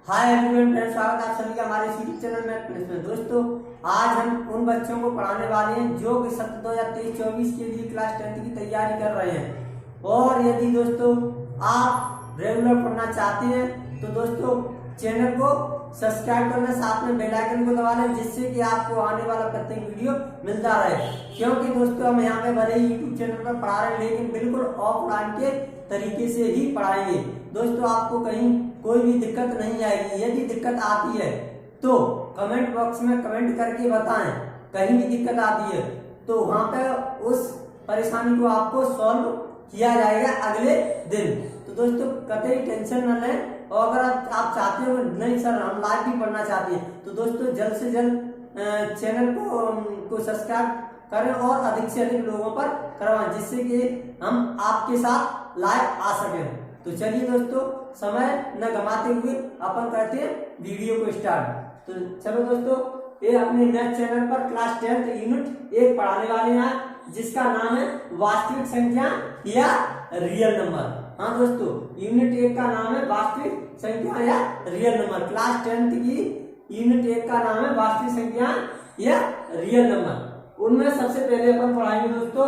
Hi everyone friends, स्वागत है आप सभी का हमारे यूट्यूब चैनल में। दोस्तों, आज हम उन बच्चों को पढ़ाने वाले हैं जो कि सत्र 2023-24 के लिए क्लास 10 की तैयारी कर रहे हैं। और यदि दोस्तों आप रेगुलर पढ़ना चाहते हैं तो दोस्तों चैनल को सब्सक्राइब करना, साथ में बेल आइकन को दबा लें, जिससे कि आपको आने वाला प्रत्येक वीडियो मिलता रहे। क्योंकि दोस्तों हम यहाँ पे भले ही यूट्यूब चैनल पर पढ़ा रहे हैं, लेकिन बिल्कुल ऑफलाइन के तरीके से ही पढ़ाएंगे। दोस्तों आपको कहीं कोई भी दिक्कत नहीं आएगी। यदि दिक्कत आती है तो कमेंट बॉक्स में कमेंट करके बताएं। कहीं भी दिक्कत आती है तो वहां पे उस परेशानी को आपको सॉल्व किया जाएगा अगले दिन। तो दोस्तों कतई टेंशन न लें। और अगर आप चाहते हो नहीं सर हम लाइव भी पढ़ना चाहते हैं तो दोस्तों जल्द से जल्द चैनल को सब्सक्राइब करें और अधिक से अधिक लोगों पर करवाएं, जिससे कि हम आपके साथ लाइव आ सकें। तो चलिए दोस्तों समय न गंवाते हुए अपन करते हैं वीडियो को स्टार्ट। तो चलो दोस्तों, ये अपने मैथ चैनल पर क्लास 10 यूनिट 1 पढ़ाने वाले हैं, जिसका नाम है वास्तविक संख्या या रियल नंबर। हाँ दोस्तों, यूनिट 1 का नाम है वास्तविक संख्या या रियल नंबर। क्लास 10 की यूनिट 1 का नाम है वास्तविक संख्या या रियल नंबर। उनमें सबसे पहले अपन पढ़ाएंगे दोस्तों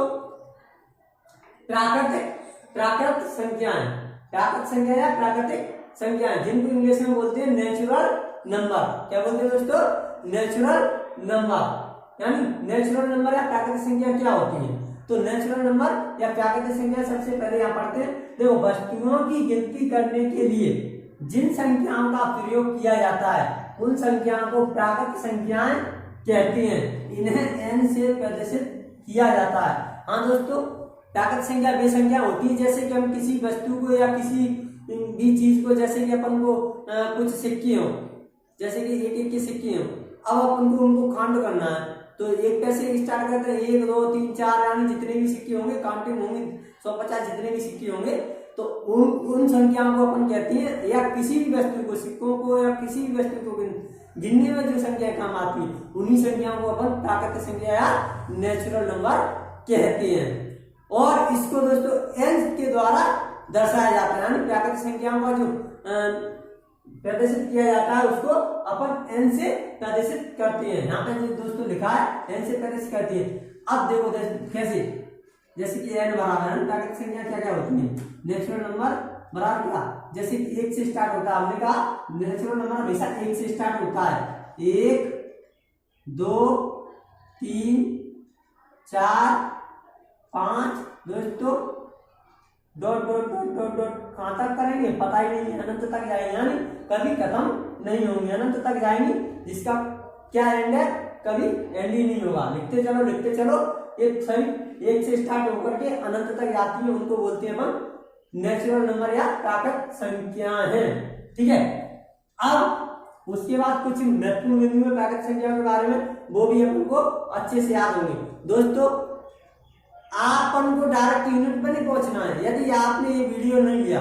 प्राकृतिक संख्याएं। प्राकृतिक संख्या या प्राकृतिक संख्याएं, जिनको इंग्लिश में बोलते हैं नेचुरल नंबर। क्या बोलते हैं दोस्तों? Natural number. यानी नेचुरल नंबर या प्राकृतिक संख्या क्या होती है? तो नेचुरल नंबर या प्राकृतिक संख्या सबसे पहले यहाँ पढ़ते हैं। देखो, वस्तुओं की गिनती करने के लिए जिन संख्याओं का प्रयोग किया जाता है उन संख्याओं को प्राकृतिक संख्याएं कहते हैं। इन्हें n से प्रदर्शित किया जाता है। हाँ दोस्तों, प्राकृतिक संख्या वे संख्या होती है जैसे कि हम किसी वस्तु को या किसी भी चीज को, जैसे कि अपन को कुछ सिक्के हो, जैसे कि एक के सिक्के हो, अब अपन को उनको काउंट करना है तो 1 पैसे स्टार्ट करते हैं, 1 2 3 4 यानी जितने भी सिक्के होंगे काउंटिंग होंगे 150 जितने भी सिक्के होंगे तो उन संख्याओं को अपन कहते हैं। या किसी भी वस्तु को, सिक्कों को या किसी भी वस्तु को गिनने में जो संख्या काम आती है उन्हीं संख्याओं को अपन प्राकृतिक संख्या या नेचुरल नंबर कहते हैं। और इसको दोस्तों n के द्वारा दर्शाया जाता है। यानी प्राकृतिक संख्याओं का जो प्रदर्शित किया जाता है उसको अपन n से प्रदर्शित करते हैं। यहाँ पे दोस्तों लिखा है n से प्रदर्शित करते हैं। अब देखो कैसे, जैसे कि n बराबर है प्राकृतिक संख्या क्या क्या होती है? नेचुरल नंबर बराबर क्या, जैसे कि 1 से स्टार्ट होता है। हमने कहा नेचुरल नंबर हमेशा 1 से स्टार्ट होता है। 1 2 3 4 5 दोस्तों dot dot dot dot dot कहां तक करेंगे पता ही नहीं, अनंत तक जाएंगे, यानी कभी खत्म नहीं होंगे, अनंत तक जाएंगे, जिसका क्या एंड है, कभी एंड ही नहीं होगा। लिखते चलो एक सही 1 से स्टार्ट होकर के अनंत तक जाती है, उनको बोलते हैं अपन नेचुरल नंबर या प्राकृतिक संख्या है। ठीक है, अब उसके बाद कुछ महत्वपूर्ण बिंदु है प्राकृतिक संख्या के बारे में, वो भी अपन को अच्छे से याद होंगे। दोस्तों आपन को डायरेक्ट यूनिट पे नहीं पहुंचना है। यदि आपने ये वीडियो नहीं लिया,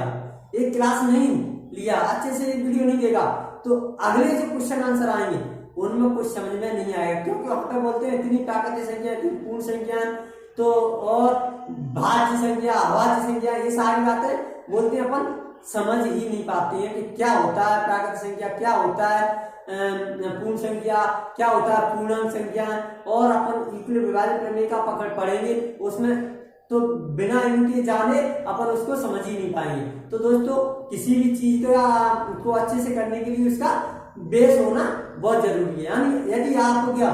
एक क्लास नहीं लिया, अच्छे से ये वीडियो नहीं देगा तो अगले जो क्वेश्चन आंसर आएंगे उनमें कुछ समझ में नहीं आएगा। क्योंकि वहां पे बोलते हैं इतनी प्राकृतिक संख्या, इतनी पूर्ण संख्या, तो और भाज्य संख्या, अभाज्य संख्या, ये सारी बातें बोलते हैं अपन समझ ही नहीं पाते हैं कि क्या होता है प्राकृतिक संख्या, क्या होता है पूर्ण संख्या, क्या होता है पूर्णांक संख्या। और अपन इक्वल विभाजन प्रमेय का पढ़ेंगे, उसमें तो बिना इनके जाने अपन उसको समझ ही नहीं पाएंगे। तो दोस्तों किसी भी चीज को अच्छे से करने के लिए उसका बेस होना बहुत जरूरी है। यानी यदि आपको क्या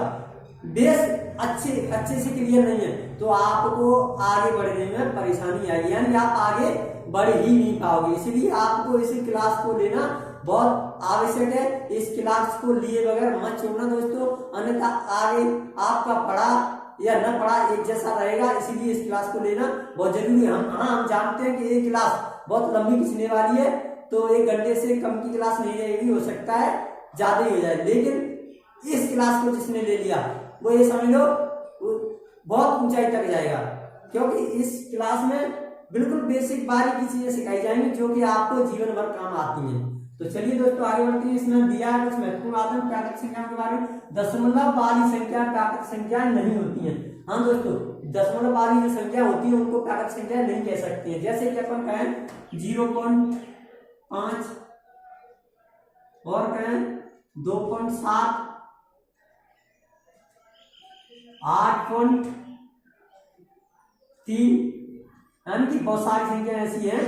बेस अच्छे से क्लियर नहीं है तो आपको आगे बढ़ने में परेशानी आएगी, यानी आप आगे बढ़ ही नहीं पाओगे। इसलिए आपको इस क्लास को लेना बहुत आवश्यक है। इस क्लास को लिए बगैर मत छोड़ना दोस्तों, अन्यथा आगे आपका पढ़ा या न पढ़ा एक जैसा रहेगा। इसीलिए इस क्लास को लेना बहुत जरूरी है। हम जानते हैं कि ये क्लास बहुत लंबी खींचने वाली है, तो 1 घंटे से कम की क्लास नहीं रहेगी, हो सकता है ज्यादा ही हो जाए, लेकिन इस क्लास को जिसने ले लिया वो ये समझ लो बहुत ऊंचाई तक जाएगा। क्योंकि इस क्लास में बिल्कुल बेसिक बारीकी चीजें सिखाई जाएंगी जो कि आपको जीवन भर काम आती हैं। तो चलिए दोस्तों आगे बढ़ते हैं। इसमें दिया है कुछ महत्वपूर्ण बातें प्राकृतिक संख्या के बारे में। दशमलव वाली संख्या प्राकृतिक संख्या नहीं होती है। हाँ दोस्तों, दशमलव वाली जो संख्या होती है उनको प्राकृतिक संख्या नहीं कह सकते हैं। जैसे कि अपन कहें 0.5 और कहें 2.7, 8.3, यानी कि बहुत सारी संख्या ऐसी हैं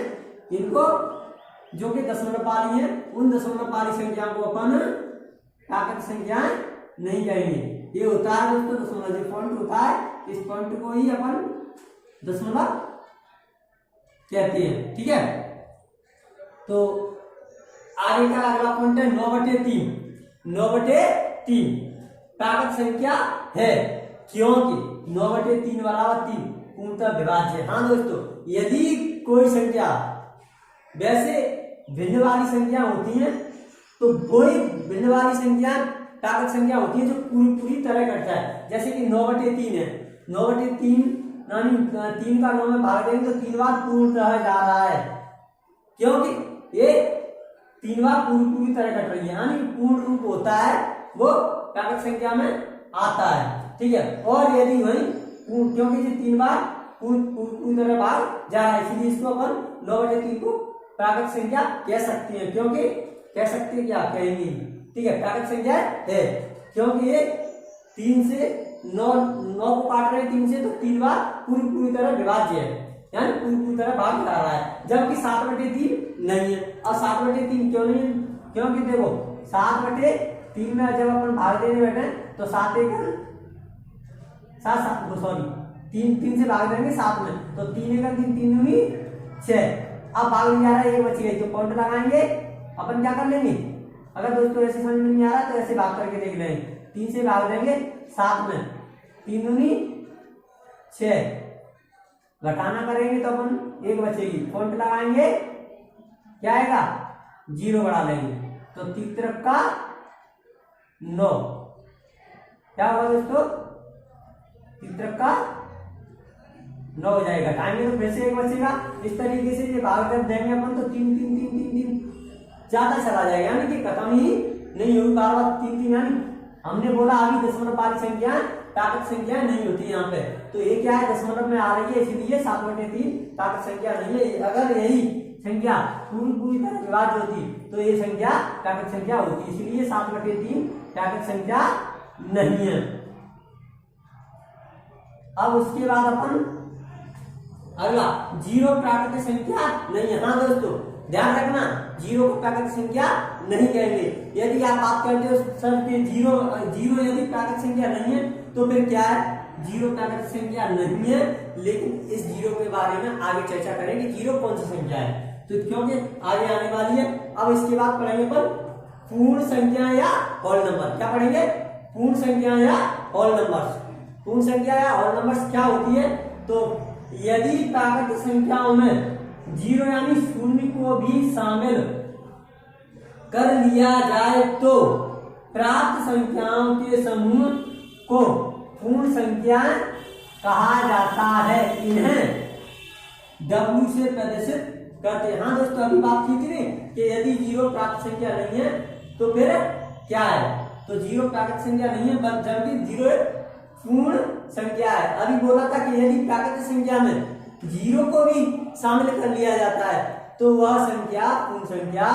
इनको जो कि दशमलव पाली है, उन दशमलव पाली संख्या को अपन प्राकृत संख्याएं नहीं कहेंगे। ये होता है दोस्तों दशमलव, जो पॉइंट होता है इस पॉइंट को ही अपन दशमलव कहते हैं। ठीक है, तो आगे का अगला पॉइंट है 9/3। 9/3 प्राकृत संख्या है क्योंकि 9/3 बराबर 3 पूर्णतः विभाज्य है। हाँ दोस्तों, यदि कोई संख्या वैसे भिन्न वाली संख्या होती है तो वही भिन्न वाली संख्या प्राकृत संख्या होती है जो पूरी तरह कटता है। जैसे कि 9/3 है, 9/3 यानी 3 का 9 में भाग देंगे तो 3 बार पूर्णतः जा रहा है, क्योंकि ये 3 बार पूरी तरह कट रही है, यानी पूर्ण रूप होता है वो प्राकृत संख्या में आता है। ठीक है, और यदि वही क्योंकि ये 3 बार पूरी तरह भाग जा रहा है, इसलिए इसको अपन 9/3 को प्राकृत संख्या कह सकते हैं। क्योंकि कह सकते हैं, क्या कहेंगे, ठीक है, प्राकृत संख्या है क्योंकि ये 3 से 9 को काट रहे हैं 3 से, तो 3 बार पूरी तरह विभाज्य है, यानी पूरी तरह भाग जा रहा है, जबकि 7/3 नहीं है। अब 7/3 क्यों नहीं है? क्योंकि देखो 7/3 में जब अपन भाग देने बैठे तो 7 से भाग देंगे 7 में, तो 3 × 3 3 दूनी 6। अब भाग नहीं आ रहा है, एक बच गई तो पॉइंट लगाएंगे। अपन क्या कर लेंगे, अगर दोस्तों ऐसे समझ में नहीं आ रहा तो ऐसे भाग करके देख लेंगे। 3 से भाग देंगे 7 में, 3 दूनी 6, घटाना करेंगे तो अपन 1 बचेगी, पॉइंट लगाएंगे, क्या आएगा 0 बढ़ा लेंगे तो 3 का 9, क्या होगा दोस्तों 3 का 9 हो जाएगा। घटाएंगे तो फिर से 1 बचेगा। इस तरीके से ये भाग कर देंगे अपन तो 3 ज्यादा चला जाएगा, यानी कि खत्म ही नहीं होगी, बार 3 यानी हमने बोला अभी दशमलव पाली संख्या प्राकृत संख्या नहीं होती यहाँ पे, तो ये क्या है दशमलव में आ रही है, इसलिए 7/3 प्राकृत संख्या नहीं है। अगर यही संख्या पूरी तरह विभाज्य होती तो ये संख्या प्राकृत संख्या होती, इसलिए 7/3 प्राकृत संख्या नहीं है। अब उसके बाद अपन अगला 0 प्राकृत संख्या नहीं है। हाँ दोस्तों ध्यान रखना, 0 को प्राकृत संख्या नहीं कहेंगे। यदि आप बात करते हो सर कि 0 यदि प्राकृत संख्या नहीं है तो फिर क्या है, 0 प्राकृत संख्या नहीं है, लेकिन इस 0 के बारे में आगे चर्चा करेंगे 0 कौन सी संख्या है, तो क्योंकि आगे आने वाली है। अब इसके बाद पढ़ेंगे अपन पूर्ण संख्या या होल नंबर। क्या पढ़ेंगे, पूर्ण संख्या या होल नंबर्स। पूर्ण संख्या या होल नंबर्स क्या होती है, तो यदि प्राकृत संख्याओं में 0 यानी 0 को भी शामिल कर लिया जाए तो प्राप्त संख्याओं के समूह को पूर्ण संख्या कहा जाता है। इन्हें W से प्रदर्शित करते हैं। हाँ दोस्तों अभी बात की थी कि यदि 0 प्राकृत संख्या नहीं है तो फिर क्या है, तो 0 प्राकृत संख्या नहीं है, जबकि 0 एक पूर्ण संख्या है। अभी बोला था कि यदि प्राकृत संख्या में 0 को भी शामिल कर लिया जाता है तो वह संख्या पूर्ण संख्या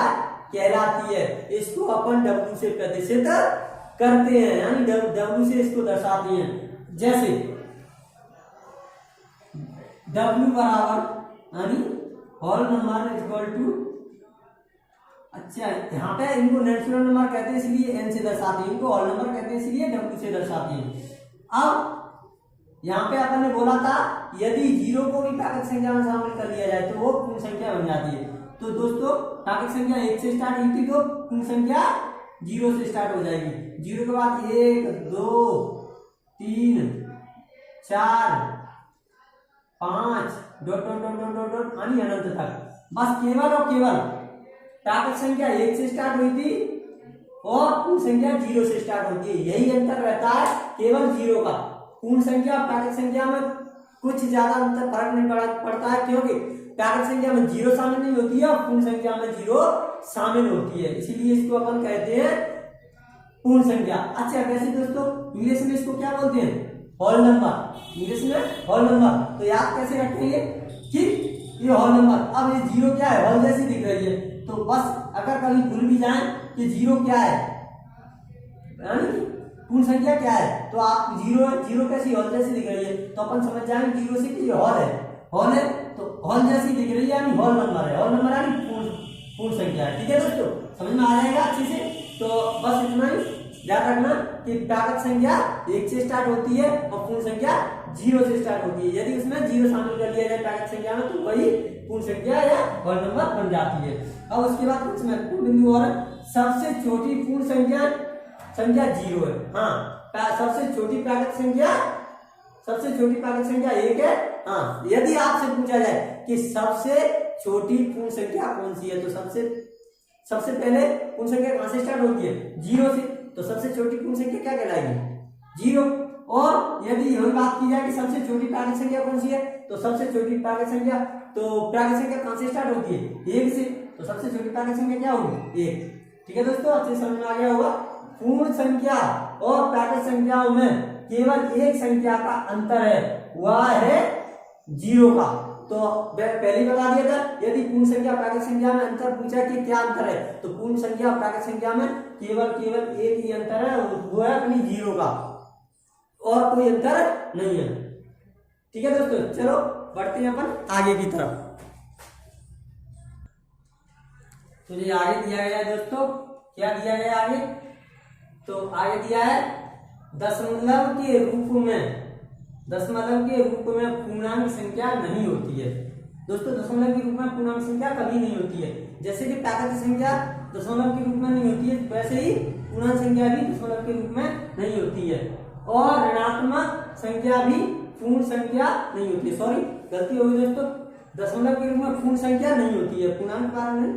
कहलाती है। इसको अपन W से प्रदर्शित करते हैं, यानी W से इसको दर्शाते हैं। जैसे W बराबर यानी होल नंबर इक्वल टू, अच्छा यहाँ पे इनको नेचुरल नंबर कहते हैं इसलिए n से दर्शाते हैं, इनको होल नंबर कहते हैं इसलिए W से दर्शाते हैं। अब यहाँ पे अपन ने बोला था यदि 0 को भी प्राकृत संख्या में शामिल कर लिया जाए तो वो पूर्ण संख्या बन जाती है। तो दोस्तों प्राकृत संख्या 1 से स्टार्ट हुई थी तो पूर्ण संख्या 0 से स्टार्ट हो जाएगी। 0 के बाद 1 2 3 4 5 dot dot dot dot dot यानी अनंत तक। बस केवल और केवल प्राकृत संख्या 1 से स्टार्ट हुई थी और पूर्ण संख्या 0 से स्टार्ट होती है, यही अंतर रहता है केवल 0 का। पूर्ण संख्या प्राकृत संख्या में कुछ ज्यादा अंतर फर्क नहीं पड़ता है, क्योंकि प्राकृत संख्या में 0 शामिल नहीं होती है और पूर्ण संख्या में 0 शामिल होती है, इसीलिए इसको अपन कहते हैं पूर्ण संख्या। अच्छा वैसे दोस्तों इंग्लिश में इसको क्या बोलते हैं, होल नंबर। इंग्लिश में होल नंबर। तो याद कैसे रखेंगे कि ये होल नंबर। अब ये 0 क्या है, होल जैसी दिख रही है, तो तो बस अगर कभी भूल भी जाए कि जीरो क्या है, यानी कि पूर्ण संख्या क्या है, तो आप जीरो कैसी हॉल जैसी दिख रही है, तो अपन समझ जाएंगे जीरो से कि ये हॉल है, तो हॉल जैसी दिख रही है यानी हॉल नंबर है, हॉल नंबर यानी पूर्ण संख्या है। ठीक है दोस्तों, समझ में आ जाएगा अच्छे से। तो बस इतना ही याद रखना कि प्राकृत संख्या 1 से स्टार्ट होती है और पूर्ण संख्या 0 से स्टार्ट होती है। यदि उसमें 0 शामिल कर लिया जाए प्राकृत संख्या में तो वही पूर्ण संख्या या होल नंबर बन जाती है। अब उसके बाद कुछ महत्वपूर्ण बिंदु और सबसे छोटी पूर्ण संख्या 0 है। हाँ, सबसे छोटी प्राकृत संख्या 1 है। हाँ, यदि आपसे पूछा जाए कि सबसे छोटी पूर्ण संख्या कौन सी है, तो सबसे पहले पूर्ण संख्या कहां से स्टार्ट होती है, 0 से, तो सबसे छोटी पूर्ण संख्या क्या कहलाएगी, 0। और यदि यही बात की जाए कि सबसे छोटी प्राकृत संख्या कौन सी है, तो सबसे छोटी प्राकृत संख्या कहां से स्टार्ट होती है, 1 से, तो सबसे छोटी प्राकृत संख्या क्या होगी, 1। ठीक है दोस्तों, अच्छे समझ में आ गया होगा। पूर्ण संख्या और प्राकृत संख्याओं में केवल एक संख्या का अंतर है, वह है 0 का। तो पहले ही बता दिया था, यदि पूर्ण संख्या प्राकृत संख्या में अंतर पूछा कि क्या अंतर है, तो पूर्ण संख्या प्राकृत संख्या में केवल एक ही अंतर है, वो है अपनी 0 का, और कोई अंतर नहीं है। ठीक है दोस्तों, चलो बढ़ते हैं अपन आगे की तरफ। तो ये आगे दिया गया है दोस्तों, क्या दिया गया आगे, तो आगे दिया है दशमलव के रूप में पूर्णांक संख्या नहीं होती है। दोस्तों, दशमलव के रूप में पूर्णांक संख्या कभी नहीं होती है। जैसे कि प्राकृत संख्या दशमलव के रूप में नहीं होती है, वैसे ही पूर्णांक संख्या भी दशमलव के रूप में नहीं होती है, और ऋणात्मक संख्या भी पूर्ण संख्या नहीं होती है। सॉरी, गलती हो गई दोस्तों, दशमलव के रूप में पूर्ण संख्या नहीं होती है, पूर्णांक कारण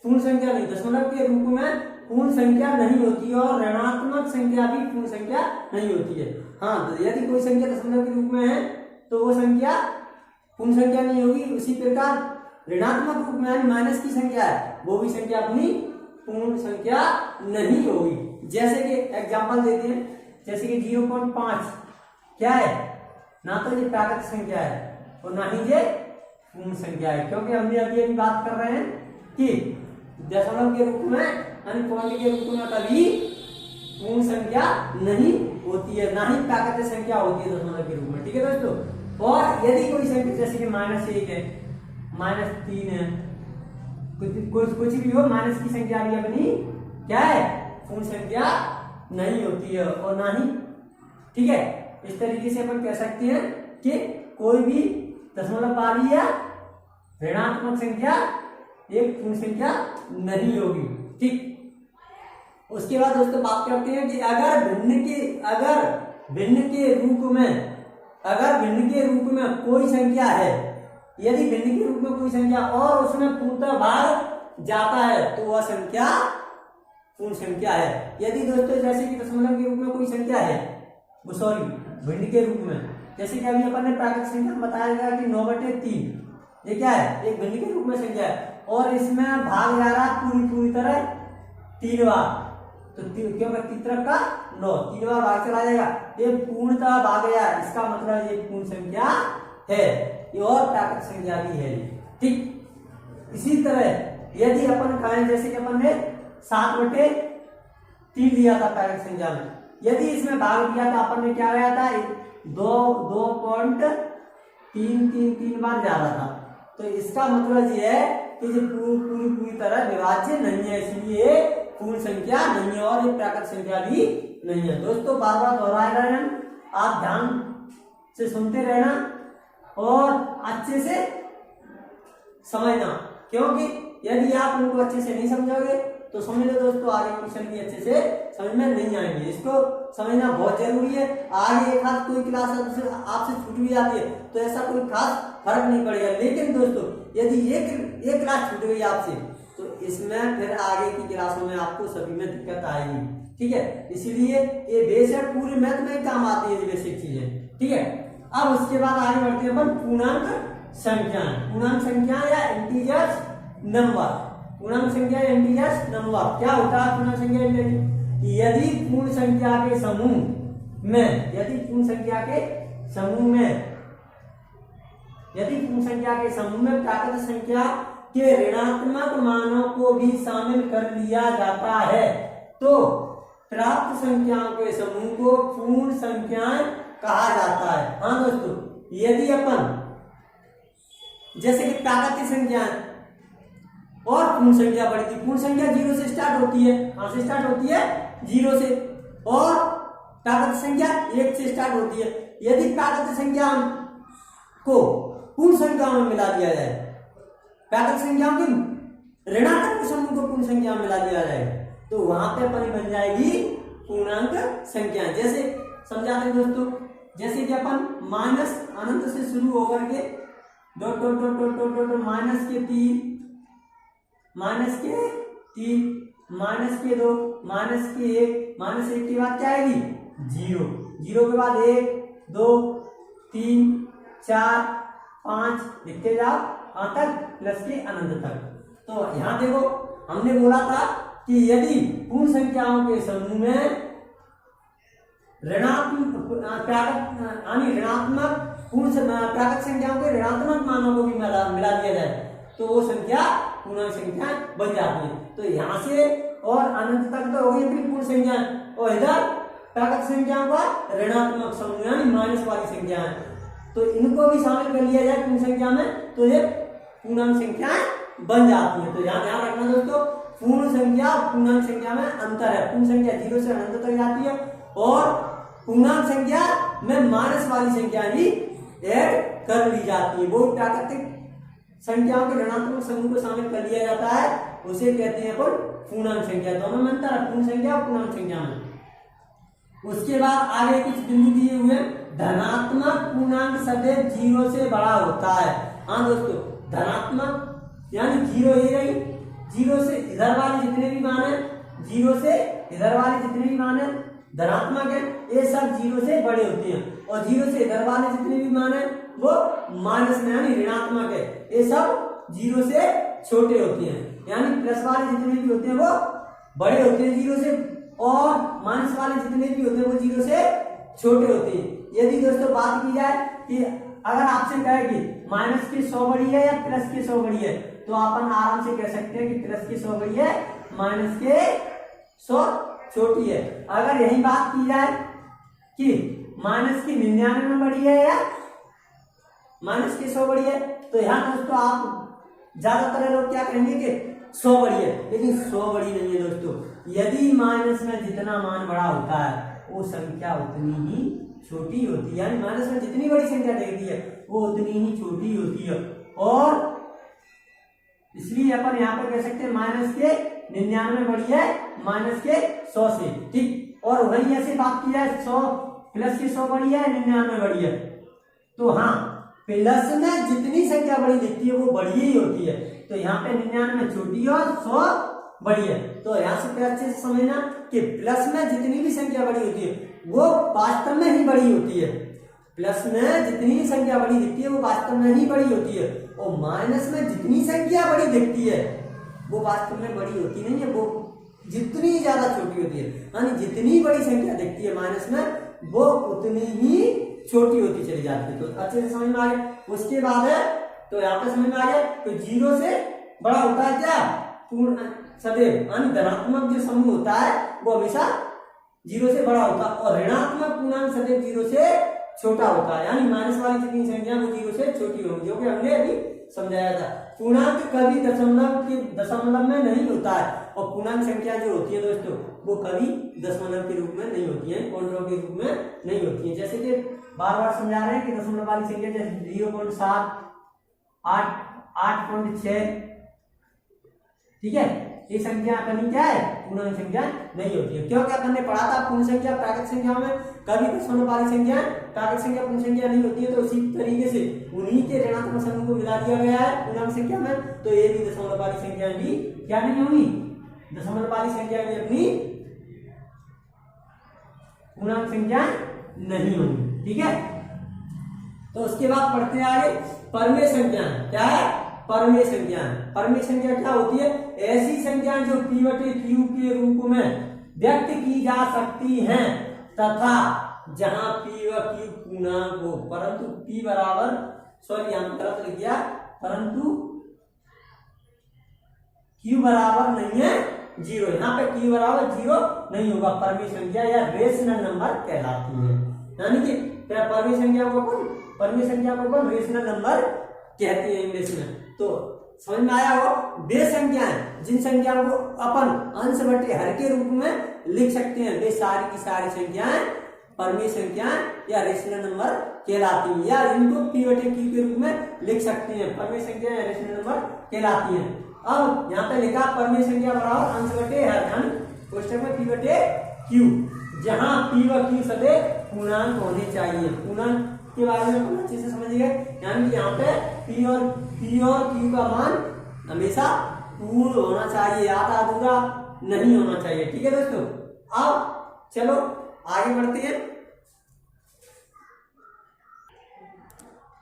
पूर्ण संख्या नहीं, दशमलव के रूप में पूर्ण संख्या नहीं होती है, और ऋणात्मक संख्या भी पूर्ण संख्या नहीं होती है। हाँ, तो यदि कोई संख्या दशमलव के रूप में है तो वो संख्या पूर्ण संख्या नहीं होगी। उसी प्रकार ऋणात्मक रूप में यानी माइनस की संख्या है, वो भी संख्या अपनी पूर्ण संख्या नहीं होगी। जैसे कि एग्जांपल देते हैं, जैसे कि 0.5 क्या है, ना तो ये प्राकृत संख्या है और ना ही ये पूर्ण संख्या है, क्योंकि हमने अभी बात कर रहे हैं कि दशमलव के रूप में यानी पॉइंट के रूप में कभी पूर्ण संख्या नहीं होती है, ना ही प्राकृत संख्या होती है दशमलव के रूप में। ठीक है दोस्तों, और यदि कोई संख्या जैसे कि -1 है, -3 है, कुछ भी हो, माइनस की संख्या भी अपनी क्या है, पूर्ण संख्या नहीं होती है, और ना ही, ठीक है, इस तरीके से अपन कह सकते हैं कि कोई भी दशमलव वाली या ऋणात्मक संख्या एक पूर्ण संख्या नहीं होगी। ठीक, उसके बाद दोस्तों बात करते हैं कि अगर भिन्न के रूप में कोई संख्या है, यदि भिन्न के रूप में कोई संख्या और उसमें पूर्णतः भाग जाता है तो वह संख्या पूर्ण संख्या है। यदि दोस्तों जैसे कि दशमलव के रूप में कोई संख्या है, वो सॉरी भिन्न के रूप में, जैसे कि अभी अपन ने प्राकृत संख्या बताया गया कि 9/3, ये क्या है, एक भिन्न के रूप में संख्या है, और इसमें भाग जा रहा पूरी तरह 3 बार, तो क्योंकि 3 का 9, 3 बार भाग चला जाएगा, ये पूर्णतः भाग गया, इसका मतलब ये पूर्ण संख्या है, ये और प्राकृत संख्या भी है। ठीक, इसी तरह यदि अपन कहें जैसे कि अपन ने 7/3 दिया था प्राकृत संख्या में, यदि इसमें भाग दिया था अपन ने, क्या गया था, 2.333 बार जा रहा था, तो इसका मतलब ये है कि ये पूरी तरह विभाज्य नहीं है, इसलिए पूर्ण संख्या नहीं है और ये प्राकृत संख्या भी नहीं है। दोस्तों बार बार दोहरा रहे हैं, आप ध्यान से सुनते रहना और अच्छे से समझना, क्योंकि यदि आप उनको अच्छे से नहीं समझोगे तो समझ लो दोस्तों आगे क्वेश्चन भी अच्छे से समझ में नहीं आएंगे। इसको समझना बहुत जरूरी है। आगे एक हाथ कोई क्लास आपसे छूट भी जाती है तो ऐसा कोई खास फर्क नहीं पड़ेगा, लेकिन दोस्तों यदि एक क्लास छूट गई आपसे तो इसमें फिर आगे की क्लासों में आपको सभी में दिक्कत आएगी। ठीक है, इसीलिए ये बेसिक पूरे मैथ में काम आती है बेसिक चीजें। ठीक है, अब उसके बाद आगे बढ़ते हैं अपन पूर्णांक संख्या या इंटीजर्स नंबर। पूर्णांक संख्या या इंटीजर्स नंबर क्या होता है? पूर्णांक संख्या यदि पूर्ण संख्या के समूह में प्राकृत संख्या के ऋणात्मक मानों को भी शामिल कर लिया जाता है तो प्राप्त संख्याओं के समूह को पूर्ण संख्याएं कहा जाता है। हाँ दोस्तों, यदि अपन जैसे कि प्राकृतिक संख्या और पूर्ण संख्या पढ़ी थी, पूर्ण संख्या 0 से स्टार्ट होती है, कहां से स्टार्ट होती है? 0 से, और प्राकृतिक संख्या 1 से स्टार्ट होती है। यदि प्राकृतिक संख्या को पूर्ण संख्याओं में मिला दिया जाए, प्राकृतिक संख्याओं के ऋणात्मक समूह को पूर्ण संख्या में मिला दिया जाए, तो वहां पे अपन बन जाएगी पूर्णांक संख्या। जैसे समझाते हैं दोस्तों, जैसे कि अपन माइनस अनंत से शुरू होकर के dot dot dot dot dot dot minus के 3, माइनस के 3, माइनस के 2, माइनस के 1, माइनस 1 के बाद क्या आएगी? 0, 0 के बाद 1, 2, 3, 4, 5 लिखते जाओ कहां तक? प्लस के अनंत तक। तो यहां देखो, हमने बोला था कि यदि पूर्ण संख्याओं के समूह में ऋणात्मक प्राकृतिक संख्याओं के ऋणात्मक मानों को भी मिला दिया जाए तो वो संख्या पूर्णांक संख्या बन जाती है। तो यहाँ से और अनंत तक तो हो गई अपनी पूर्ण संख्या, और इधर प्राकृतिक संख्याओं का ऋणात्मक समूह यानी माइनस वाली संख्या है, तो इनको भी शामिल कर लिया जाए पूर्ण संख्या में तो ये पूर्णांक संख्याएं बन जाती है। तो यहाँ ध्यान रखना दोस्तों, पूर्ण संख्या और पूर्णांक संख्या में अंतर है। पूर्ण संख्या 0 से अनंत तक जाती है और पूर्णांक संख्या में माइनस वाली संख्या भी ऐड कर ली जाती है। वो प्राकृतिक संख्याओं के ऋणात्मक समूह को शामिल कर लिया जाता है, उसे कहते हैं अपन पूर्णांक संख्या। दोनों में अंतर है, पूर्ण संख्या और पूर्णांक संख्या में। उसके बाद आगे कुछ बिंदु दिए हुए, धनात्मक पूर्णांक सदैव 0 से बड़ा होता है। हाँ दोस्तों, धनात्मक यानी 0 ही रही, 0 से इधर वाले जितने भी मान है, 0 से इधर वाले जितने भी मान है धनात्मक है, ये सब 0 से बड़े होते हैं, और 0 से इधर वाले जितने भी मान है वो माइनस में यानी ऋणात्मक है, ये सब 0 से छोटे होते हैं। यानी प्लस वाले जितने भी होते हैं वो बड़े होते हैं 0 से, और माइनस वाले जितने भी होते हैं वो 0 से छोटे होते हैं। यदि दोस्तों बात की जाए कि अगर आपसे कहे कि माइनस की 100 बड़ी है या प्लस की 100 बड़ी है, तो अपन आराम से कह सकते हैं कि प्लस की 100 बड़ी है, माइनस के 100 छोटी है। अगर यही बात की जाए कि माइनस की 99 बड़ी है या माइनस की 100 बड़ी है, तो यहाँ दोस्तों आप ज्यादातर लोग क्या कहेंगे कि 100 बड़ी है, लेकिन 100 बड़ी नहीं है दोस्तों। यदि माइनस में जितना मान बड़ा होता है वो संख्या उतनी ही छोटी होती है, यानी माइनस में जितनी बड़ी संख्या देखती है वो उतनी ही छोटी होती है, और इसलिए अपन यहाँ पर कह सकते हैं माइनस के 99 बड़ी है माइनस के 100 से, ठीक। और वही ऐसे बात की जाए 100 प्लस की 100 बड़ी है 99 बड़ी है, तो हाँ प्लस में जितनी संख्या बड़ी दिखती है वो बड़ी ही होती है। तो यहाँ पे 99 छोटी है और 100 बड़ी है। तो यहाँ से अच्छे से समझना कि प्लस में जितनी भी संख्या बड़ी होती है वो वास्तव में ही बड़ी होती है। प्लस में जितनी भी संख्या बड़ी दिखती है वो वास्तव में ही बड़ी होती है, और माइनस में जितनी संख्या बड़ी दिखती है वो वास्तव में बड़ी होती नहीं है, वो जितनी ज्यादा छोटी होती है। यानी जितनी बड़ी संख्या दिखती है माइनस में वो उतनी ही छोटी होती चली जाती है। तो अच्छे से समझ में आ गया। उसके बाद है तो यहाँ पे समझ में आ गया, तो 0 से बड़ा होता है क्या? पूर्ण सदैव, यानी धनात्मक जो समूह होता है वो हमेशा 0 से बड़ा होता है, और ऋणात्मक पूर्णांक सदैव 0 से छोटा होता है, यानी माइनस वाली जितनी संख्या वो 0 से छोटी होगी, जो कि हमने अभी समझाया था। पूर्णांक कभी दशमलव में नहीं होता है, और पूर्णांक संख्या जो होती है दोस्तों वो कभी दशमलव के रूप में नहीं होती है, पॉइंटों के रूप में नहीं होती है। जैसे कि बार बार समझा रहे हैं कि दशमलव वाली संख्या जैसे 0.7, 8.6, ठीक है, ये संख्या अपनी क्या है? पूर्णांक संख्या नहीं होती है। क्योंकि अपन ने पढ़ा था पूर्ण संख्या प्राकृतिक संख्या में कभी दशमलव वाली संख्या प्राकृतिक संख्या पूर्ण संख्या नहीं होती है, तो उसी तरीके से उन्हीं के ऋणात्मक समूह को मिला दिया गया है पूर्णांक संख्या में, तो ये भी दशमलव वाली संख्या भी क्या नहीं होगी? दशमलव वाली संख्या भी अपनी पूर्णांक संख्या नहीं होगी, ठीक है। तो उसके बाद पढ़ते हैं आगे परमेय संख्या। क्या है? परमेय संख्या। परमेय संख्या क्या होती है? ऐसी संख्या जो p/q के रूप में व्यक्त की जा सकती हैं तथा जहां p व q पूर्णांक हो, परंतु p बराबर, सॉरी यहाँ गलत लिख दिया, परंतु q बराबर नहीं है 0, यहाँ पे q बराबर 0 नहीं होगा, परमीय संख्या या रेशनल नंबर कहलाती है। यानी कि क्या परमीय संख्या को अपन रेशनल नंबर कहते हैं इंग्लिश में। तो समझ में आया हो, वे संख्याएं जिन संख्याओं को अपन अंश बटे हर के रूप में लिख सकते हैं, वे सारी की सारी संख्याएं परमीय संख्याएं या रेशनल नंबर कहलाती हैं, या इनको p बटे q के रूप में लिख सकते हैं, परमीय संख्या या रेशनल नंबर कहलाती हैं। अब यहाँ पे लिखा परमीय संख्या बराबर अंश बटे हर, यानी कोष्टक में p बटे q, जहां p व q सदैव पूर्णांक होने चाहिए। पूर्णांक के बारे में अपन अच्छे से समझिए, यानी कि यहाँ पे p और q का मान हमेशा पूर्ण होना चाहिए, आधा अधूरा नहीं होना चाहिए। ठीक है दोस्तों, अब चलो आगे बढ़ते हैं।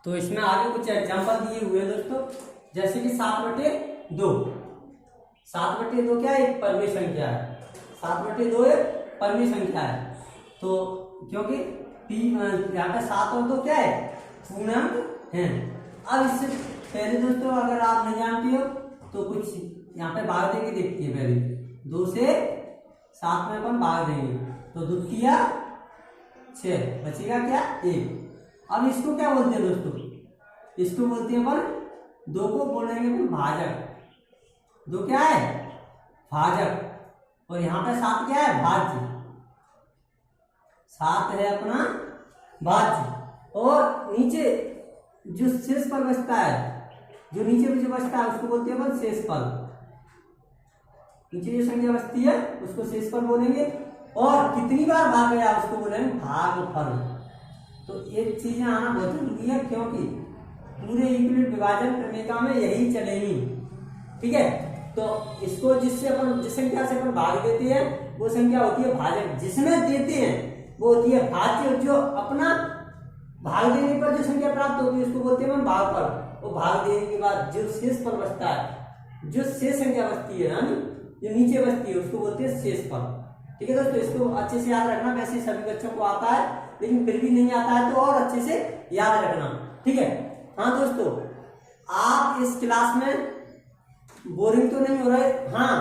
तो इसमें आगे कुछ एग्जांपल दिए हुए हैं दोस्तों, जैसे कि 7/2। 7/2 क्या है? एक परमीय संख्या है। 7/2 एक परमीय संख्या है। तो क्योंकि यहाँ पे 7 और 2 क्या है? पूर्णांक है। अब इससे पहले दोस्तों अगर आप नहीं जानते हो तो कुछ यहाँ पे भाग देके देखती है। पहले 2 से 7 में अपन भाग देंगे तो 2 तिया 6, बचेगा क्या? 1। अब इसको क्या बोलते हैं दोस्तों? इसको बोलते हैं अपन, 2 को बोलेंगे अपन भाजक। 2 क्या है? भाजक। और यहाँ पे 7 क्या है? भाज्य। 7 है अपना भाज्य। और नीचे जो शेष फल बचता है, जो नीचे जो बचता है उसको बोलते हैं अपन शेष फल। नीचे जो संख्या बचती है उसको शेष फल बोलेंगे, और कितनी बार भाग गया उसको बोलेंगे भागफल। तो एक चीज आना बहुत जरूरी है, क्योंकि पूरे यूक्लिड विभाजन प्रमेय में यही चलेगी। ठीक है, तो इसको जिससे अपन जिस संख्या से अपन भाग देते हैं वो संख्या होती है भाजक, जिसमें देते हैं वो होती है भाज्य। जो अपना भाग देने पर जो संख्या प्राप्त होती है उसको बोलते हैं भागफल। वो भाग देने के बाद जो शेष फल बचता है, जो शेष संख्या बचती है, यानी जो नीचे बचती है उसको बोलते हैं शेष फल। ठीक है दोस्तों, इसको अच्छे से याद रखना। वैसे सभी बच्चों को आता है, लेकिन फिर भी नहीं आता है तो और अच्छे से याद रखना। ठीक है। हाँ दोस्तों, आप इस क्लास में बोरिंग तो नहीं हो रहे? हाँ,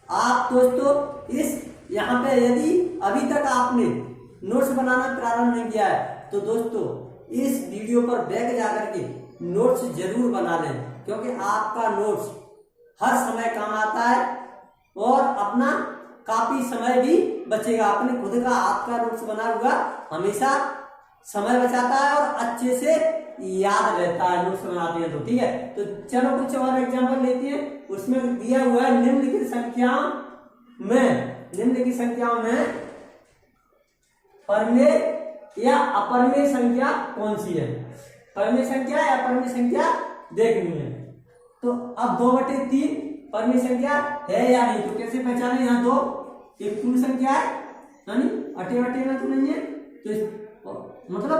आप दोस्तों इस यहाँ पे यदि अभी तक आपने नोट्स बनाना प्रारंभ नहीं किया है तो दोस्तों इस वीडियो पर बैक जाकर के नोट्स जरूर बना लें, क्योंकि आपका नोट्स हर समय काम आता है और अपना काफी समय भी बचेगा। अपने खुद का आपका नोट्स बना हुआ हमेशा समय बचाता है और अच्छे से याद रहता है नोट्स बनाते हैं तो। ठीक है, तो चलो कुछ और एग्जांपल लेते हैं। उसमें दिया हुआ है निम्नलिखित संख्याओं में परमेय या अपरमेय संख्या कौन सी है? परमेय संख्या या अपरमेय संख्या देखनी है। तो अब 2/3 परमेय संख्या है या नहीं, तो कैसे पहचाने? यहाँ 2 एक पूर्ण संख्या है, यानी अटे ना तो नहीं है, तो मतलब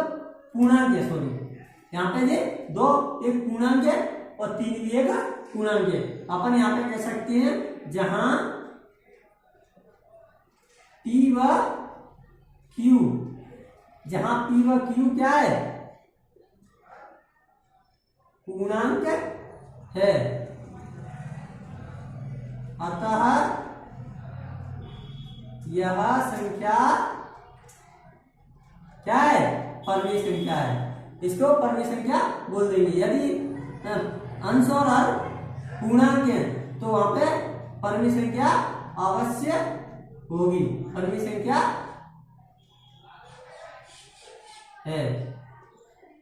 पूर्णांक है। सॉरी, यहाँ पे ये 2 एक पूर्णांक है और 3 भी एक पूर्णांक है। अपन यहाँ पे कह सकते हैं जहां p व q, जहां p व q क्या है? पूर्णांक है, अतः यह संख्या क्या है? परमेय संख्या है। इसको परमेय संख्या बोल देंगे। यदि अंश और हर पूर्णांक है तो वहां पे परमेय संख्या अवश्य होगी। परमेय संख्या है।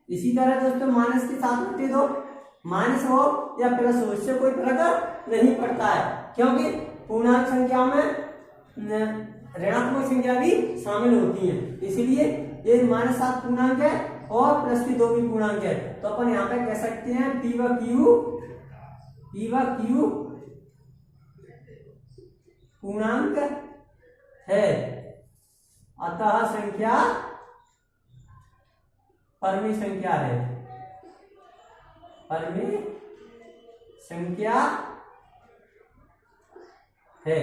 इसी तरह दोस्तों माइनस के 7/2 माइनस हो या प्लस हो, इससे कोई फर्क नहीं पड़ता है, क्योंकि पूर्णांक संख्या में ऋणात्मक संख्या भी शामिल होती है। इसलिए ये -7 पूर्णांक है और प्लस की 2 भी पूर्णांक है। तो अपन यहाँ पे कह सकते हैं p व q पूर्णांक है, अतः संख्या परमेय संख्या है। परमेय संख्या है।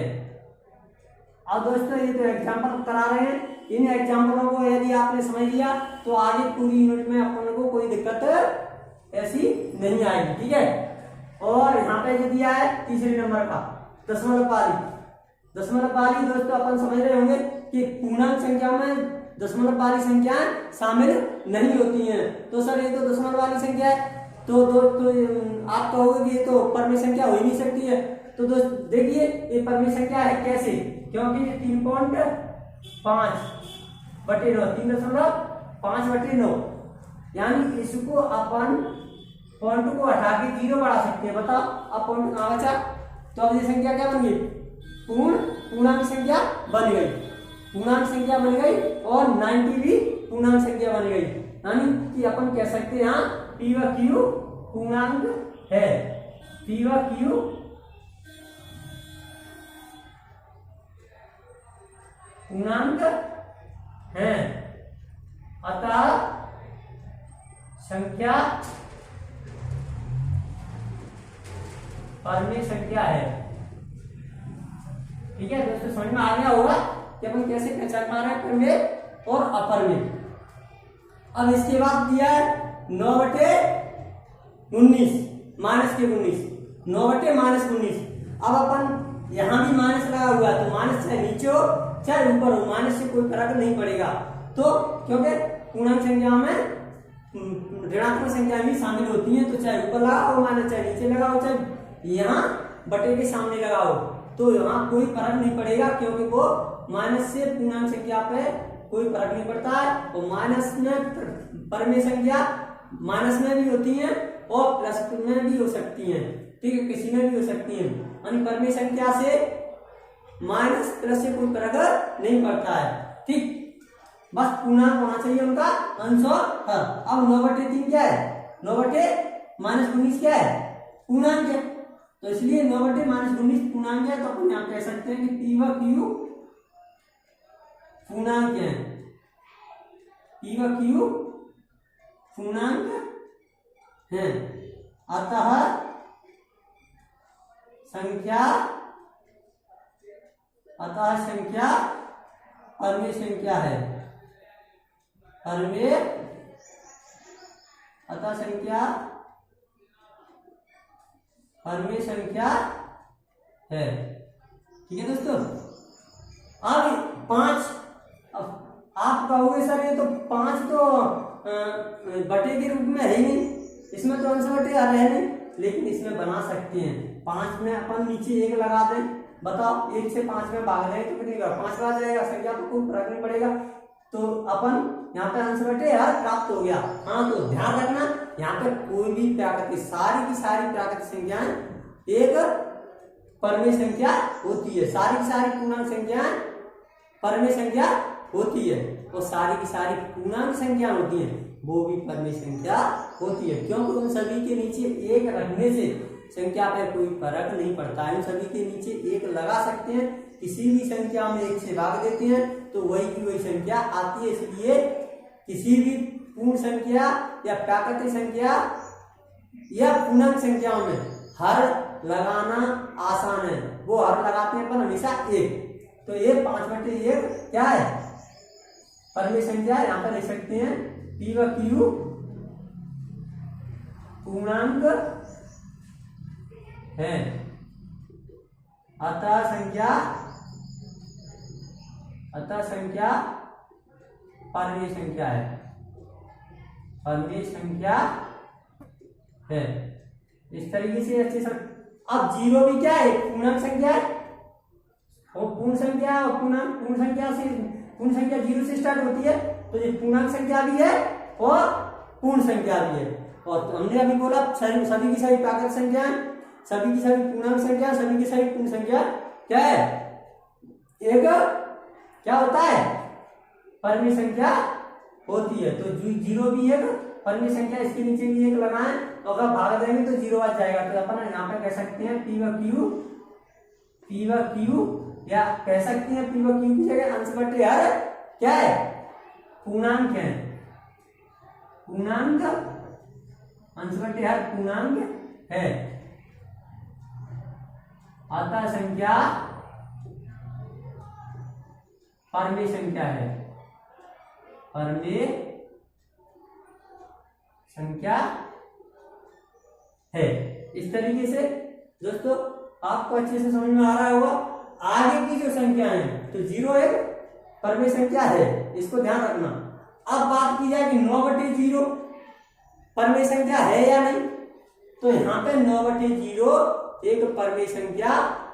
अब दोस्तों ये तो एग्जाम्पल करा रहे हैं, इन एग्जाम्पलों को यदि आपने समझ लिया तो आगे पूरी यूनिट में अपन को कोई दिक्कत ऐसी नहीं आएगी। ठीक है, और यहाँ पे जो दिया है तीसरे नंबर का दशमलव वाली। दशमलव वाली दोस्तों अपन समझ रहे होंगे कि पूर्णांक संख्या में दशमलव वाली संख्याएं शामिल नहीं होती हैं। तो सर ये तो दशमलव वाली संख्या है, तो आप कहोगे कि ये तो परमेय संख्या हो ही नहीं सकती है। तो दोस्त देखिए ये परमेय संख्या है कैसे, क्योंकि ये 3.5/9 3.5/9 यानी इसको अपन पॉइंट को हटा के 0 बढ़ा सकते हैं। बताओ अब पॉइंट कहाँ बचा, तो अब ये संख्या क्या बन गई, पूर्णांक संख्या बन गई, पूर्णांक संख्या बन गई और 90 भी पूर्णांक संख्या बन गई। यानी कि अपन कह सकते हैं यहाँ P व Q पूर्णांक है, P व Q पूर्णांक है, अतः संख्या परमेय संख्या है। ठीक है दोस्तों, समझ में आ गया होगा कि अपन कैसे पहचान पा रहे हैं परमेय और अपरमेय। अब इसके बाद दिया है 9/19 -19। अब अपन यहां भी माइनस लगा हुआ है, तो माइनस चाहे नीचे हो चाहे ऊपर हो, माइनस से कोई फर्क नहीं पड़ेगा। तो क्योंकि पूर्णांक संख्या में ऋणात्मक संख्या भी शामिल होती है, तो चाहे ऊपर लगाओ माइनस, चाहे नीचे लगाओ, चाहे यहाँ बटे के सामने लगाओ, तो यहाँ कोई फर्क नहीं पड़ेगा, क्योंकि वो माइनस से पूर्णांक संख्या पे कोई फर्क नहीं पड़ता है। और माइनस में परमेय संख्या माइनस में भी होती है और प्लस में भी हो सकती है। ठीक है, किसी में भी हो सकती है। यानी परमेय संख्या से माइनस प्लस से कोई फर्क नहीं पड़ता है। ठीक, बस पूर्णांक होना चाहिए उनका अंश और हर। अब 9/3 क्या है, 9/-19 क्या है, पूर्णांक है, तो इसलिए 9/-19 पूर्णांक है। तो अपन यहाँ कह सकते हैं कि P व Q पूर्णांक है, P व Q पूर्णांक है, अतः संख्या परमेय संख्या है, अतः संख्या परमेय संख्या है। ठीक है दोस्तों, अब 5, अब आप कहोगे सर ये तो 5 तो बटे के रूप में है ही नहीं, इसमें तो अंश बटे आ रहे हैं नहीं, लेकिन इसमें बना सकते हैं। 5 में अपन नीचे 1 लगा दें, बताओ 1 से 5 में भाग रहे हैं तो कितनी 5 आ जाएगा, संख्या तो कोई फर्क नहीं पड़ेगा। तो अपन यहाँ पे अंश बटे हर प्राप्त हो गया। हाँ, तो ध्यान रखना यहाँ पे कोई भी प्राकृतिक सारी की सारी प्राकृतिक संख्याएं एक परमेय संख्या होती है, सारी की सारी पूर्णांक संख्याएं परमेय संख्या होती है, और सारी की सारी पूर्णांक संख्या होती है वो भी परमेय संख्या होती है, क्योंकि उन सभी के नीचे 1 रखने से संख्या पर कोई फर्क नहीं पड़ता है। उन सभी के नीचे 1 लगा सकते हैं, किसी भी संख्या में 1 से भाग देते हैं तो वही की वही संख्या आती है। इसलिए किसी भी पूर्ण संख्या या प्राकृतिक संख्या या पूर्णांक संख्याओं में हर लगाना आसान है। वो हर लगाते हैं पर हमेशा 1, तो ये 5/1 क्या है, परमेय संख्या। यहाँ पर लिख सकते हैं P व Q पूर्णांक है, अतः संख्या परमेय संख्या है, परमेय संख्या है। इस तरीके से अच्छे से। अब 0 भी क्या है, पूर्णांक संख्या है, और पूर्ण संख्या 0 से स्टार्ट होती है, तो ये पूर्णांक संख्या भी है और पूर्ण संख्या भी है। और हमने अभी बोला सभी की सभी प्राकृतिक संख्या, सभी की सभी पूर्णांक संख्या, सभी की सभी पूर्ण संख्या क्या है, एक क्या होता है, परमेय संख्या होती है। तो 0 भी एक परमेय संख्या, इसके नीचे भी 1 लगाएं, तो अगर भाग देंगे तो 0 आ जाएगा। तो अपन यहाँ पे कह सकते हैं P व Q, या कह सकते हैं P व Q की जगह अंश बटे हर क्या है, पूर्णांक है, पूर्णांक अंश बटे हर पूर्णांक है, अतः संख्या परमेय संख्या है, परमेय संख्या है। इस तरीके से दोस्तों आपको अच्छे से समझ में आ रहा होगा। आगे की जो संख्या है तो 0 एक परमेय संख्या है, इसको ध्यान रखना। अब बात की जाए कि 9/0 परमेय संख्या है या नहीं, तो यहाँ पे 9/0 एक परमेय संख्या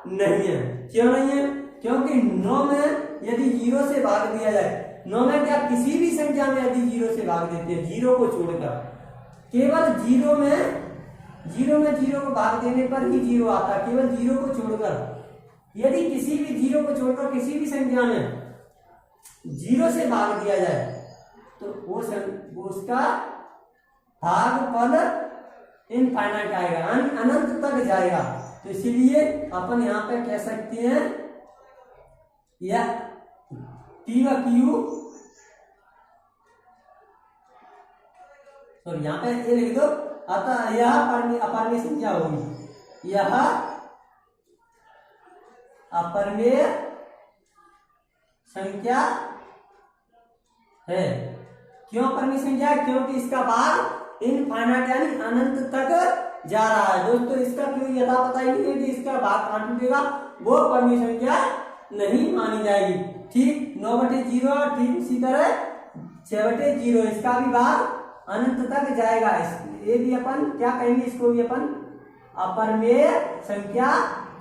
नहीं है। क्यों नहीं है? क्योंकि 9 में यदि 0 से भाग दिया जाए, 9 में क्या किसी भी संख्या में यदि 0 से भाग देते हैं, 0 को छोड़कर, केवल 0 में 0 को भाग देने पर ही 0 आता है, केवल 0 को छोड़कर। यदि किसी भी 0 को छोड़कर किसी भी संख्या में 0 से भाग दिया जाए तो वो उसका भागफल इनफाइनाइट आएगा, अनंत तक जाएगा। तो इसीलिए अपन यहाँ पे कह सकते हैं या P व Q, तो यहाँ पे ये लिख दो, अतः यह अपरमेय संख्या होगी, यह अपरमेय संख्या है। क्यों अपरमेय संख्या? क्योंकि इसका भाग इनफाइनाइट यानी अनंत तक जा रहा है। दोस्तों इसका क्यों यथा पता ही नहीं है कि इसका भाग कहाँ टूटेगा, वो परमेय संख्या नहीं मानी जाएगी। ठीक 9/0, ठीक इसी तरह 6/0, इसका भी भाग अनंत तक जाएगा। ये भी अपन क्या कहेंगे, इसको भी अपन अपरमेय संख्या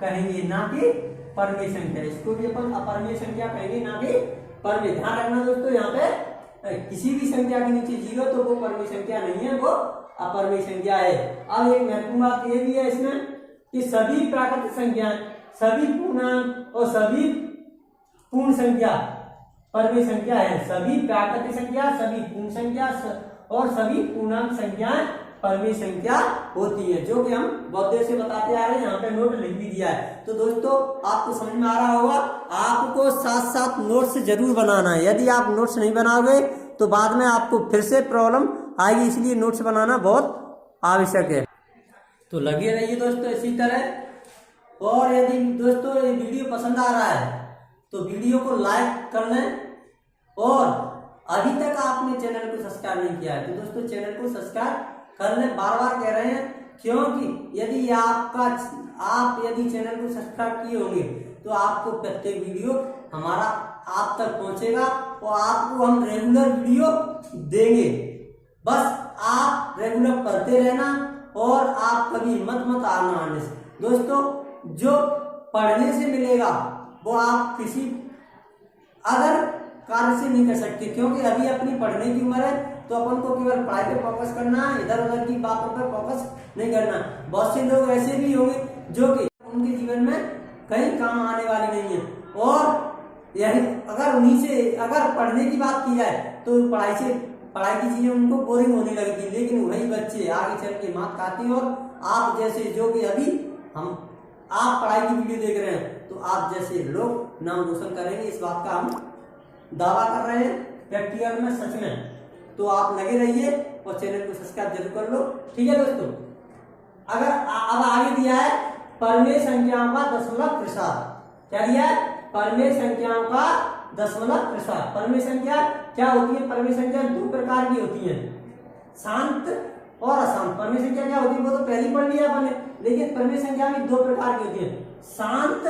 कहेंगे, ना कि परमेय संख्या। इसको भी अपन अपरमेय संख्या कहेंगे, ना कि परमेय। ध्यान रखना दोस्तों, यहाँ पे किसी भी संख्या के नीचे 0 तो वो परमेय संख्या नहीं है, वो अपरमेय संख्या है। अब एक महत्वपूर्ण बात ये भी है इसमें कि सभी प्राकृतिक संख्याएं, सभी पूर्णांक और सभी पूर्ण संख्या परमेय संख्या है। सभी प्राकृतिक संख्या, सभी पूर्ण संख्या और सभी पूर्णांक संख्याएं परमेय संख्या होती है, जो कि हम बहुत देर से बताते आ रहे हैं। यहाँ पे नोट लिख भी दिया है। तो दोस्तों आपको समझ में आ रहा होगा। आपको साथ साथ नोट्स जरूर बनाना है। यदि आप नोट्स नहीं बनाओगे तो बाद में आपको फिर से प्रॉब्लम आएगी, इसलिए नोट्स बनाना बहुत आवश्यक है। तो लगे रहिए दोस्तों इसी तरह। और यदि दोस्तों ये वीडियो पसंद आ रहा है तो वीडियो को लाइक कर लें, और अभी तक आपने चैनल को सब्सक्राइब नहीं किया है तो दोस्तों चैनल को सब्सक्राइब कर लें। बार बार कह रहे हैं, क्योंकि यदि आप यदि चैनल को सब्सक्राइब किए होंगे तो आपको प्रत्येक वीडियो हमारा आप तक पहुंचेगा और आपको हम रेगुलर वीडियो देंगे। बस आप रेगुलर पढ़ते रहना और आप कभी हिम्मत मत आने से। दोस्तों जो पढ़ने से मिलेगा वो आप किसी अदर कार्य से नहीं कर सकते, क्योंकि अभी अपनी पढ़ने की उम्र है। तो अपन को केवल पढ़ाई पे फोकस करना है, इधर उधर की बातों पर फोकस नहीं करना। बहुत से लोग ऐसे भी होंगे जो कि उनके जीवन में कहीं काम आने वाले नहीं है, और यही अगर उन्हीं से अगर पढ़ने की बात की जाए तो पढ़ाई की चीजें उनको बोरिंग होने लगती। लेकिन वही बच्चे आगे चल के मात खाते हैं, और आप जैसे जो कि अभी आप पढ़ाई की वीडियो देख रहे हैं तो आप जैसे लोग नाम रोशन करेंगे, इस बात का हम दावा कर रहे हैं प्रैक्टिकल में, सच में। तो आप लगे रहिए और चैनल को सब्सक्राइब जरूर कर लो। ठीक है दोस्तों। अगर अब आगे दिया है परमेय संख्याओं का दशमलव प्रसार। क्या दिया है? परमेय संख्याओं का दशमलव प्रसार। परमेय संख्या क्या होती है? परमेय संख्या दो प्रकार की होती है, शांत और अशांत। परमेय संख्या क्या होती है वो तो पहले पढ़ लिया आपने, लेकिन परमेय संख्या भी दो प्रकार की होती है, शांत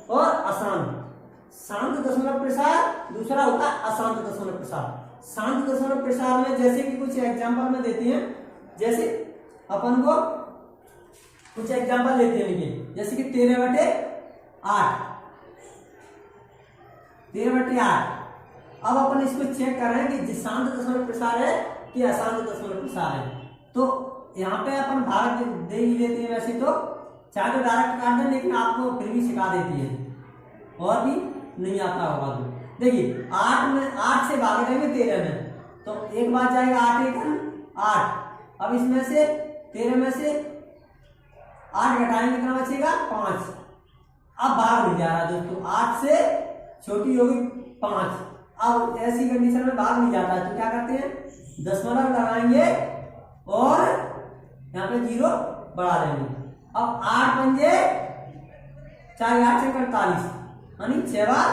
और अशांत। शांत दशमलव प्रसार, दूसरा होता है अशांत दशमलव प्रसार। शांत दशमलव प्रसार में जैसे कि कुछ एग्जांपल में देते हैं, जैसे अपन को कुछ एग्जांपल लेते हैं, देखिए जैसे कि 13/8। 13/8। अब अपन इसको चेक कर रहे हैं कि शांत दशमलव प्रसार है कि अशांत दशमलव प्रसार है। तो यहाँ पे अपन भाग दे ही देते हैं, वैसे तो चाहे तो डायरेक्ट काट दें, लेकिन आपको फिर भी सिखा देती है और भी नहीं आता होगा तो। देखिए 8 से भाग देंगे 13 में, तो एक बार जाएगा 8 × 8। अब इसमें से 13 में से 8 घटाएंगे, कितना बचेगा? 5। अब भाग नहीं जा रहा दोस्तों, 8 से छोटी होगी 5। अब ऐसी कंडीशन में भाग नहीं जाता है तो क्या करते हैं? दशमलव लगाएंगे और यहाँ पे 0 बढ़ा देंगे। अब 8 पंजे 4 8 से 48, यानी 6 बार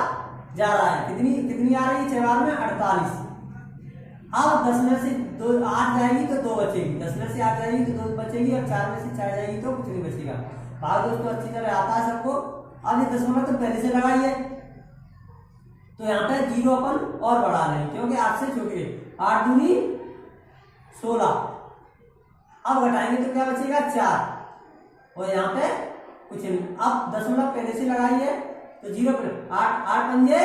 जा रहा है। कितनी आ रही है? 6 बार में 48। अब 10 में से 2 8 जाएगी तो 2 बचेगी, 10 में से 8 जाएगी तो 2 बचेगी, और 4 में से 4 जाएगी तो कुछ नहीं बचेगा। भाग दोस्तों अच्छी तरह आता है सबको। अब ये दशमलव तो पहले से लगाइए, तो यहाँ पे 0 अपन और बढ़ा रहे हैं क्योंकि 8 से छोटी है। 8 दूनी 16, अब घटाएंगे तो क्या बचेगा 4, और यहाँ पे कुछ नहीं। अब दशमलव पहले से लगाइए तो 0 पर 8 8 पंजे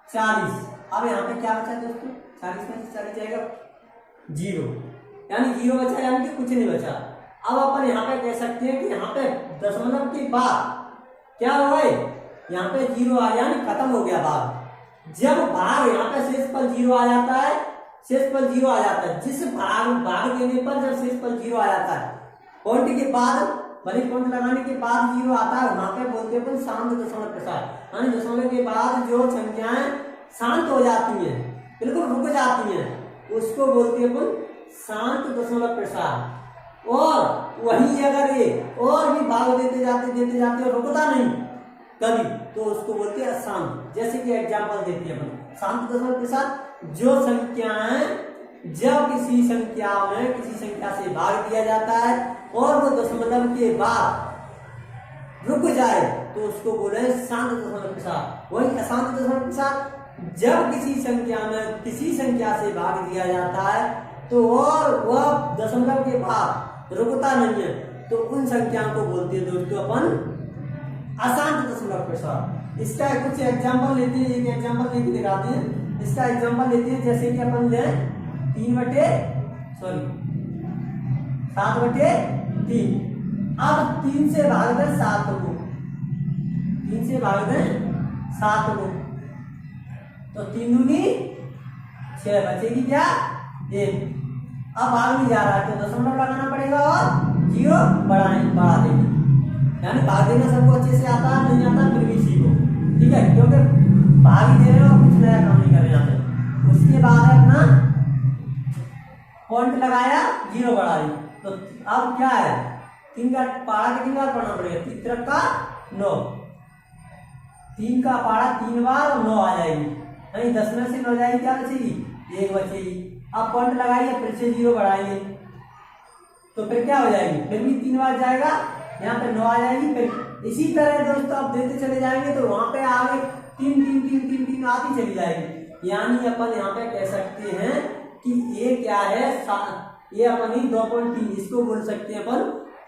40। अब यहाँ पे क्या बचा दोस्तों, 40 में से 40 जाएगा 0, यानी 0 बचा, यानी कि कुछ नहीं बचा। अब अपन यहाँ पे कह सकते हैं कि यहाँ पे दशमलव के बाद क्या हो गए, यहाँ पे 0 आ, यानी खत्म हो गया भाग। जब भाग यहाँ पे शेषफल 0 आ जाता है, शेषफल 0 आ जाता है, जिस भाग देने पर जब शेषफल 0 आ जाता है, पॉइंट के बाद भले पॉइंट लगाने के बाद 0 आता है, वहां पे बोलते हैं शांत दशमलव प्रसार, यानी दशमलव के बाद जो संख्याएं शांत हो जाती हैं, बिल्कुल रुक जाती हैं, उसको बोलते हैं अपन शांत दशमलव प्रसार। और वही अगर ये और भी भाग देते जाते और रुकता नहीं कभी, तो उसको बोलते हैं अशांत। जैसे कि एग्जाम्पल देते हैं अपन शांत दशमलव प्रसार, जो संख्याएं जब किसी संख्या में किसी संख्या से भाग दिया जाता है और वो दशमलव के बाद रुक जाए तो उसको बोले शांत दशमलव प्रसार। वही अशांत दशमलव प्रसार, जब किसी संख्या में किसी संख्या से भाग दिया जाता है तो और वह दशमलव के बाद रुकता नहीं है, तो उन संख्याओं को बोलते हैं दोस्तों अपन अशांत दशमलव प्रसार। इसका कुछ एग्जाम्पल लेते हैं, एक एग्जाम्पल लेके दिखाते हैं। इसका एग्जाम्पल लेते हैं, जैसे कि अपन ले 7/3। अब 3 से भाग दें 7 को, 3 से भाग दें 7 को, तो 3 दूनी 6, बचेगी क्या 1। अब भाग नहीं जा रहा है तो दशमलव लगाना पड़ेगा और 0 बढ़ा देंगे, यानी भाग देना सबको अच्छे से आता है, नहीं आता फिर भी सीखो, ठीक है, क्योंकि भाग ही दे रहे हो, कुछ नया काम नहीं कर रहे हैं। उसके बाद अपना पॉइंट लगाया 0 बढ़ा दी, तो अब क्या है 3 का पारा कितनी बार पढ़ना पड़ेगा, 3 का 9, 3 का पारा 3 बार और 9 आ जाएगी, नहीं 10 में से 9 जाएगी, क्या बचेगी 1 बचेगी। अब पॉइंट लगाइए, फिर से 0 बढ़ाएंगे तो फिर क्या हो जाएगी, फिर भी 3 बार जाएगा, यहाँ पे 9 आ जाएगी। फिर इसी तरह दोस्तों आप देते चले जाएंगे तो वहां पे आगे 3 आती चली जाएगी। यानी अपन यहाँ पे कह सकते हैं कि ये क्या है, ये अपनी 2.3, इसको बोल सकते हैं अपन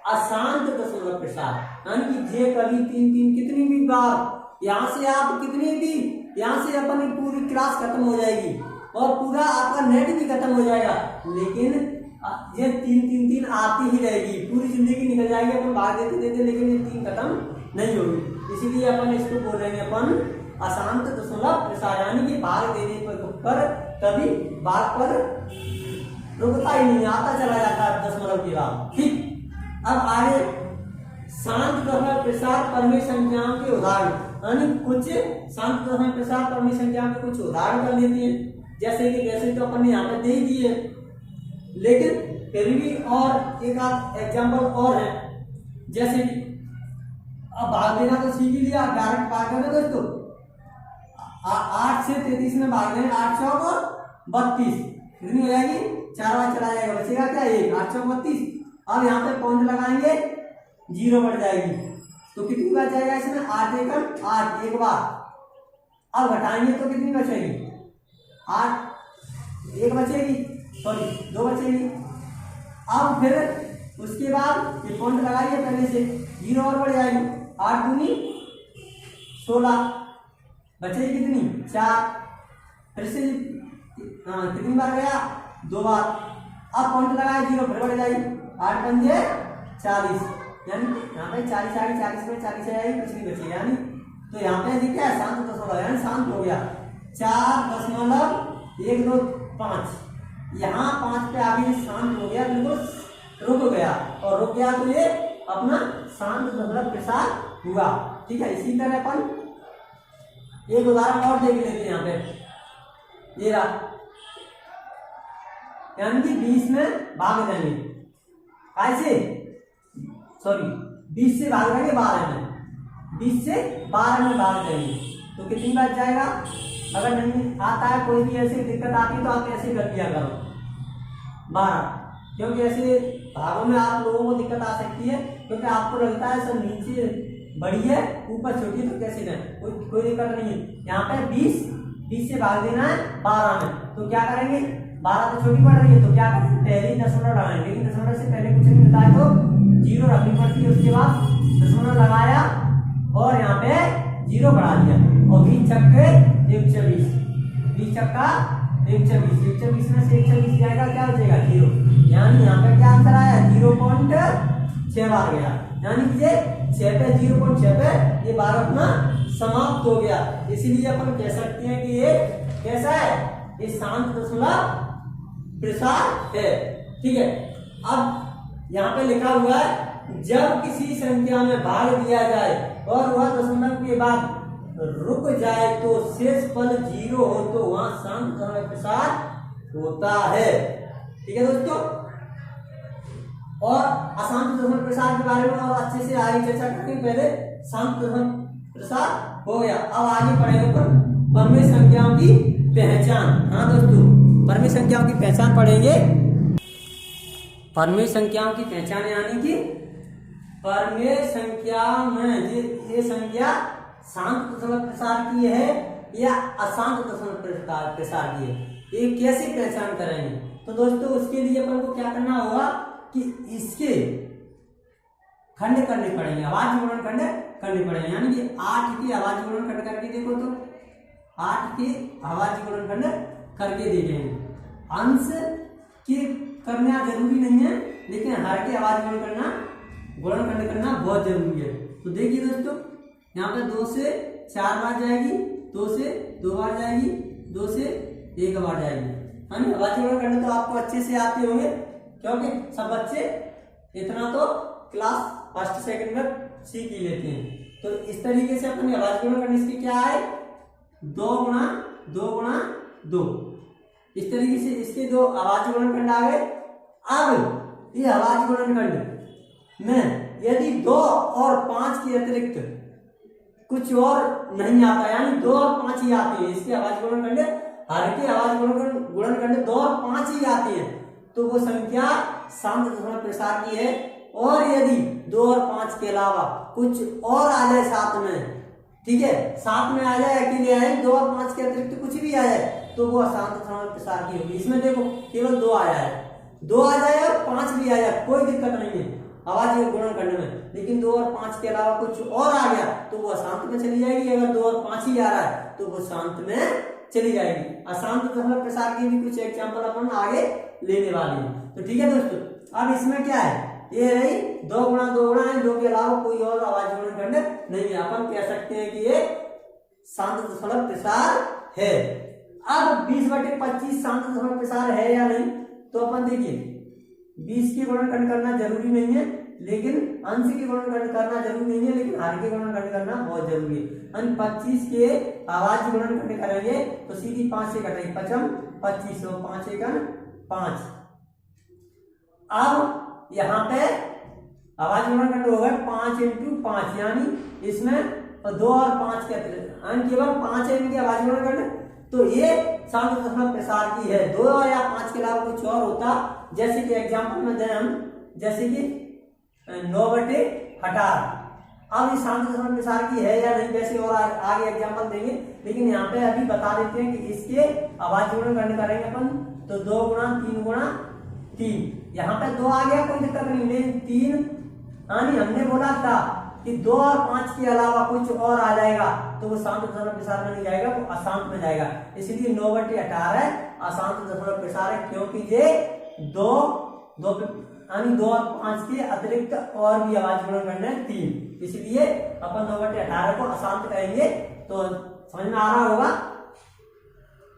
अशांत दशमलव प्रसार, यानी कि जे कभी 3 कितनी भी बार यहाँ से आप कितनी भी यहाँ से अपन पूरी क्लास खत्म हो जाएगी और पूरा आपका नेट भी खत्म हो जाएगा, लेकिन ये 3 आती ही रहेगी, पूरी जिंदगी निकल जाएगी, अपन भाग देते लेकिन ये 3 खत्म नहीं होगी। इसीलिए अपन इसको बोल रहे हैं अपन अशांत दशमलव प्रसार, यानी कि भाग देने पर कभी भाग पर रुकता ही नहीं, आता चला जाता है दशमलव के बाद। ठीक, अब आगे शांत दशमलव प्रसार परमेय संख्याओं के उदाहरण, यानी कुछ शांत दशमलव प्रसार परमेय संख्याओं के कुछ उदाहरण कर लेते हैं। जैसे कि वैसे तो अपन ने यहाँ पे दे ही दिए, लेकिन फिर भी और एक आध एग्जाम्पल और है। जैसे कि अब भाग देना तो सीख ही लिया, डायरेक्ट भाग देना दोस्तों, 8 से 33 में भाग देना, 8 चौक 32 कितनी हो जाएगी, 4 बार चला जाएगा, बचेगा क्या 1, 8 चौक 32। अब यहाँ पे पॉइंट लगाएंगे 0 बढ़ जाएगी, तो कितनी बार जाएगा इसमें 8 एकम 8 एक बार। अब घटाएंगे तो कितनी बचेगी 8, 1 बचेगी, सॉरी 2 बचेगी। अब फिर उसके बाद ये पॉइंट लगाइए पहले से, 0 और बढ़ जाएगी, 8 दूनी 16, बचेगी कितनी 4, फिर से कितनी बार गया 2 बार। अब पॉइंट लगाए 0 फिर बढ़ जाएगी, 8 पंजे 40, यानी यहाँ पे 40 आ गई, 40 में 40 आएगी, कुछ नहीं बचेगा, यानी तो यहाँ पे क्या है शांत दशमलव, यानी शांत हो गया 4.125, यहाँ 5 पे आगे शांत हो गया, बिल्कुल रुक गया, और रुक गया तो ये अपना शांत दशमलव प्रसार हुआ। ठीक है, इसी तरह अपन एक उदाहरण और देख लेते हैं यहाँ पे, ये रहा, यानी कि 20 में भाग देंगे, ऐसे सॉरी 20 से भाग देंगे 12 में, 20 से 12 में भाग देंगे तो कितनी बार जाएगा अगर नहीं आता है, कोई भी ऐसी दिक्कत आती है तो आप ऐसे कर लिया करो 12, क्योंकि ऐसे भागों में आप लोगों को दिक्कत आ सकती है, क्योंकि आपको लगता है सब नीचे बड़ी है ऊपर छोटी है, तो कैसे दें, कोई दिक्कत नहीं है। यहाँ पे 20 से भाग देना है 12 में, तो क्या करेंगे, 12 तो छोटी पड़ रही है, तो क्या करेंगे, पहले ही दशमलव लगाएंगे, लेकिन दशमलव से पहले कुछ नहीं मिलता है तो 0 रखनी पड़ती है, उसके बाद दशमलव लगाया और यहाँ पे 0 बढ़ा दिया, और 20 छक्के 124, 20 छक्का 124, 124 में से 124 जाएगा, क्या बचेगा 0, यानी यहाँ पे क्या आंसर आया 0.6 बार गया, यानी कि 6 पे 0.6 पे ये बार अपना समाप्त हो गया। इसीलिए अपन कह सकते हैं कि ये कैसा है, ये शांत दशमलव प्रसार है। ठीक है, अब यहाँ पे लिखा हुआ है जब किसी संख्या में भाग दिया जाए और वह दशमलव के बाद रुक जाए तो शेष पद 0 हो तो वहां शांत दशमलव प्रसार होता है। ठीक है दोस्तों, और अशांत दशमलव प्रसार के बारे में और अच्छे से आगे चर्चा करेंगे। पहले शांत दशमलव प्रसार हो गया, अब आगे पढ़ेंगे परमेय संख्याओं की पहचान। हाँ दोस्तों, परमेय संख्याओं की पहचान पढ़ेंगे। परमेय संख्याओं की पहचान यानी कि परमेय संख्या में ये संख्या शांत दशमलव प्रसार की है या अशांत दशमलव प्रसार की है, ये कैसे पहचान करेंगे। तो दोस्तों उसके लिए अपन को क्या करना होगा कि इसके खंड करने पड़ेंगे, आवाज गुणन खंड करने पड़ेंगे, यानी कि 8 के आवाज गुणन खंड करके देखो, तो 8 के आवाज गुणन खंड करके देखेंगे। अंश के करना जरूरी नहीं है, लेकिन हर के आवाज गुणन खंड करना बहुत जरूरी है। तो देखिए दोस्तों, यहाँ पे 2 से 4 बार जाएगी, 2 से 2 बार जाएगी, 2 से 1 बार जाएगी, यानी आवाज गुणन खंड तो आपको अच्छे से आते होंगे, क्योंकि सब बच्चे इतना तो क्लास फर्स्ट सेकंड में सीख ही लेते हैं। तो इस तरीके से अपन आवाज गुणन खंड इसके क्या है, 2 गुणा 2 गुणा 2, इस तरीके से इसके 2 आवाज गुणन खंड आ गए। अब ये आवाज गुणन खंड में यदि 2 और 5 के अतिरिक्त कुछ और नहीं आता, यानी 2 और 5 ही आते हैं, इसके आवाज गुणन खंड, हर के आवाज गुणन खंड 2 और 5 ही आती है, तो वो संख्या शांत दशमलव प्रसार की है। और यदि 2 और 5 के अलावा कुछ और आ जाए साथ में, ठीक है, साथ में आ जाए, अकेले आए, 2 और 5 के अतिरिक्त कुछ भी आ जाए, तो वो अशांत दशमलव प्रसार की होगी। इसमें देखो केवल 2 आया है, 2 आ जाए और 5 भी आ जाए, कोई दिक्कत नहीं है आवाज गुणन खंड में, लेकिन 2 और 5 के अलावा कुछ और आ गया तो वो अशांत में चली जाएगी। अगर 2 और 5 ही आ रहा है तो वो शांत में चली जाएगी। अशांत दशमलव प्रसार की भी कुछ एग्जाम्पल अपन आगे लेने वाले हैं। तो ठीक है दोस्तों, अब इसमें क्या है, ये रही 2 गुणा 2 गुणा है, 2 के अलावा कोई और आवाज गुणन खंड नहीं है, अपन कह सकते हैं कि ये शांत दशमलव प्रसार है। अब 20/25 शांत दशमलव प्रसार है या नहीं, तो अपन देखिए 20 के गुणन खंड करना जरूरी नहीं है, लेकिन अंश के गुणन खंड करना जरूरी नहीं है, लेकिन हर के गुणन खंड करना बहुत जरूरी है। 25 के आवाज गुणन खंड करेंगे तो सीधी 5 से कटेगी, 55 25 और 5 एकम 5। अब यहाँ पे आवाज गुणन खंड होगा 5 × 5, यानी इसमें 2 और 5 के केवल 5 है इनकी आवाज गुणन खंड, तो ये शांत दशमलव प्रसार की है। 2 या 5 के अलावा कुछ और होता, जैसे कि एग्जाम्पल में दें हम, जैसे कि 9/18, अब ये शांत दशमलव प्रसार की है या नहीं, वैसे और आगे एग्जाम्पल देंगे, लेकिन यहाँ पे अभी बता देते हैं कि इसके आवाज गुणन खंड करेंगे अपन, तो 2 गुणा 3 गुणा 3, यहाँ पे 2 आ गया कोई दिक्कत नहीं, लेकिन 3 यानी हमने बोला था कि 2 और 5 के अलावा कुछ और आ जाएगा तो वो शांत दशमलव प्रसार में नहीं जाएगा, वो अशांत में जाएगा। इसलिए 9/18 अशांत दशमलव प्रसार है, क्योंकि ये 2 और 5 के अतिरिक्त और भी आवाज गुणन खंड है 3, इसलिए अपन 9/18 को अशांत कहेंगे। तो समझ में आ रहा होगा।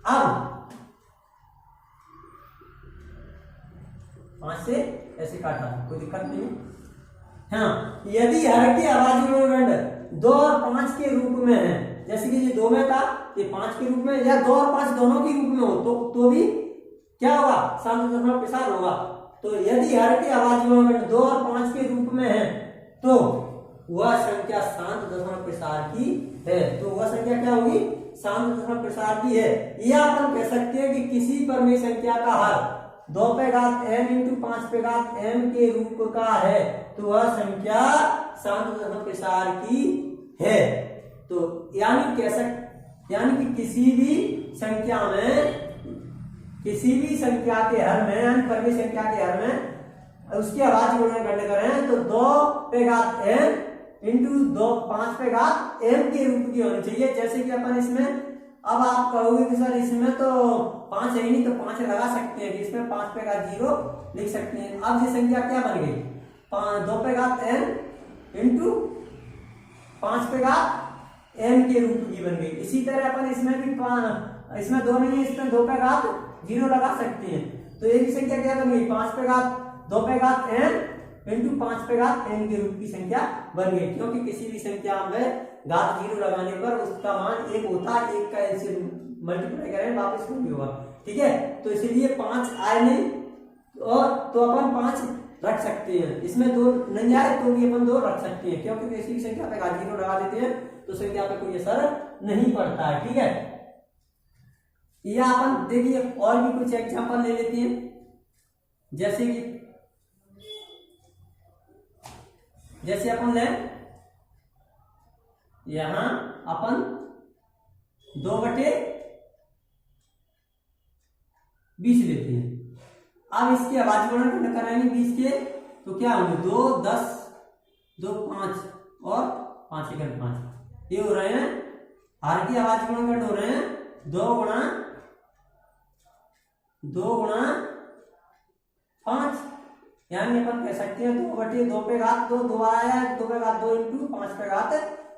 अब 5 से ऐसे काटा, कोई दिक्कत नहीं है। हाँ, यदि हर की आवाज गुणन खंड 2 और 5 के रूप में है, जैसे कि ये 2 में था, ये 5 के रूप में, या 2 और 5 दोनों के रूप में हो, तो भी क्या होगा, शांत दशमलव प्रसार होगा। तो यदि हर की आवाज गुणन खंड 2 और 5 के रूप में है, तो वह संख्या शांत दशमलव प्रसार की है। तो वह संख्या क्या होगी, शांत दशमलव प्रसार की है। या अपन कह सकते हैं कि किसी परमेय संख्या का हर 2 पे घात m इंटू 5 पे घात m के रूप का है, तो वह संख्या शांत दशमलव प्रसार की है। तो यानी कि किसी भी संख्या के हर में, यानी परमेय संख्या के हर में उसकी अभाज्य गुणन करने करें तो 2 पे घात m इंटू 5 पे घात m के रूप की होनी चाहिए। जैसे कि अपन इसमें, अब आप कहोगे कि सर इसमें तो 5 है ही नहीं, तो 5 लगा सकते हैं कि इसमें 5 पे घात 0 लिख सकते हैं। अब ये संख्या क्या बन गई, 2 पे घात m इंटू 5 पे घात m के रूप की बन गई। इसी तरह अपन इसमें भी, इसमें 2 नहीं है, इसमें 2 पे घात 0 लगा सकते हैं। तो ये भी संख्या क्या बन गई, 2 पे घात m इंटू 5 पे घात n के रूप की संख्या बन गई। क्योंकि किसी भी संख्या में घात 0 लगाने पर उसका मान 1 होता है, 1 का n से मल्टीप्लाई करें वापस कुछ भी होगा, ठीक है। तो इसीलिए 5 आए नहीं, और तो अपन 5 रख सकते हैं। इसमें 2 नहीं आए तो भी अपन 2 रख सकते हैं, क्योंकि किसी भी संख्या पे घात 0 लगा देते हैं तो संख्या पे कोई असर नहीं पड़ता है, ठीक है। या अपन देखिए और भी कुछ एग्जांपल ले लेते हैं। जैसे अपन ले, यहां अपन 2/20 लेते हैं। अब इसके अभाज्य गुणन कराएंगे 20 के, तो क्या होंगे, 2, 10, 2, 5 और 5 × 5, ये हो रहे हैं हर की अभाज्य गुणन हो रहे हैं 2 गुणा 5, यानी अपन कह सकते हैं 2/2 पे घात 2 बार आया है, 2 पे घात 2 इंटू 5 पे घात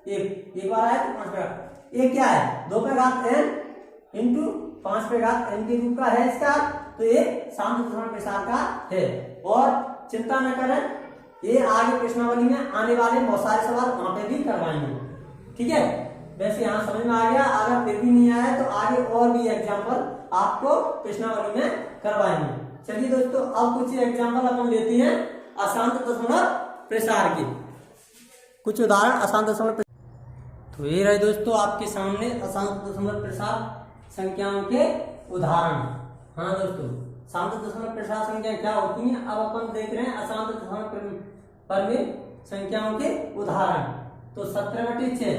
1 बार आया तो 5 पे घात 1 क्या है, 2 पे घात n इंटू 5 पे घात n के रूप का है इसका, तो ये शांत दशमलव प्रसार का है। और चिंता न करें, ये आगे प्रश्नावली में आने वाले बहुत सारे सवाल वहां पे भी करवाएंगे, ठीक है। वैसे यहाँ समझ में आ गया, अगर फिर भी नहीं आया तो आगे और भी एग्जाम्पल आपको प्रश्नावली में करवाएंगे। चलिए दोस्तों, अब कुछ एग्जाम्पल अपन लेते हैं अशांत दशमलव प्रसार के, कुछ उदाहरण अशांत दशमलव। तो ये रहे दोस्तों आपके सामने अशांत दशमलव प्रसार संख्याओं के उदाहरण। हाँ दोस्तों, शांत दशमलव प्रसार संख्या क्या होती हैं, अब अपन देख रहे हैं अशांत दशमलव परमेय संख्याओं के उदाहरण। तो 17/6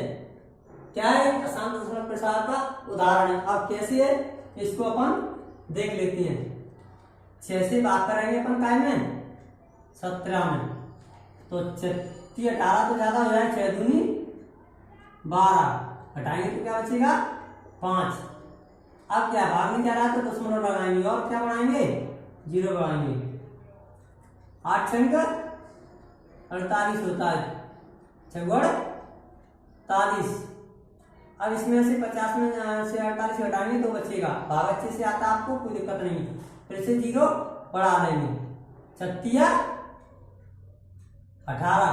क्या है, अशांत दशमलव प्रसार का उदाहरण है। अब कैसे है इसको अपन देख लेते हैं। 6 से बात करेंगे अपन काय में, 17 में, तो 18 तो ज्यादा हो जाए, 6 दूनी 12, हटाएंगे तो क्या बचेगा 5। अब क्या भागने जा रहा है तो दशमलव लगाएंगे और क्या बढ़ाएंगे 0 बढ़ाएंगे। 8 छंग 48 होता है, 6 गुण 40। अब इसमें से 50 में से 48 हटाएंगे तो बचेगा, भाग अच्छे से आता आपको, कोई दिक्कत नहीं। फिर से 0 बढ़ा देंगे, 36 18,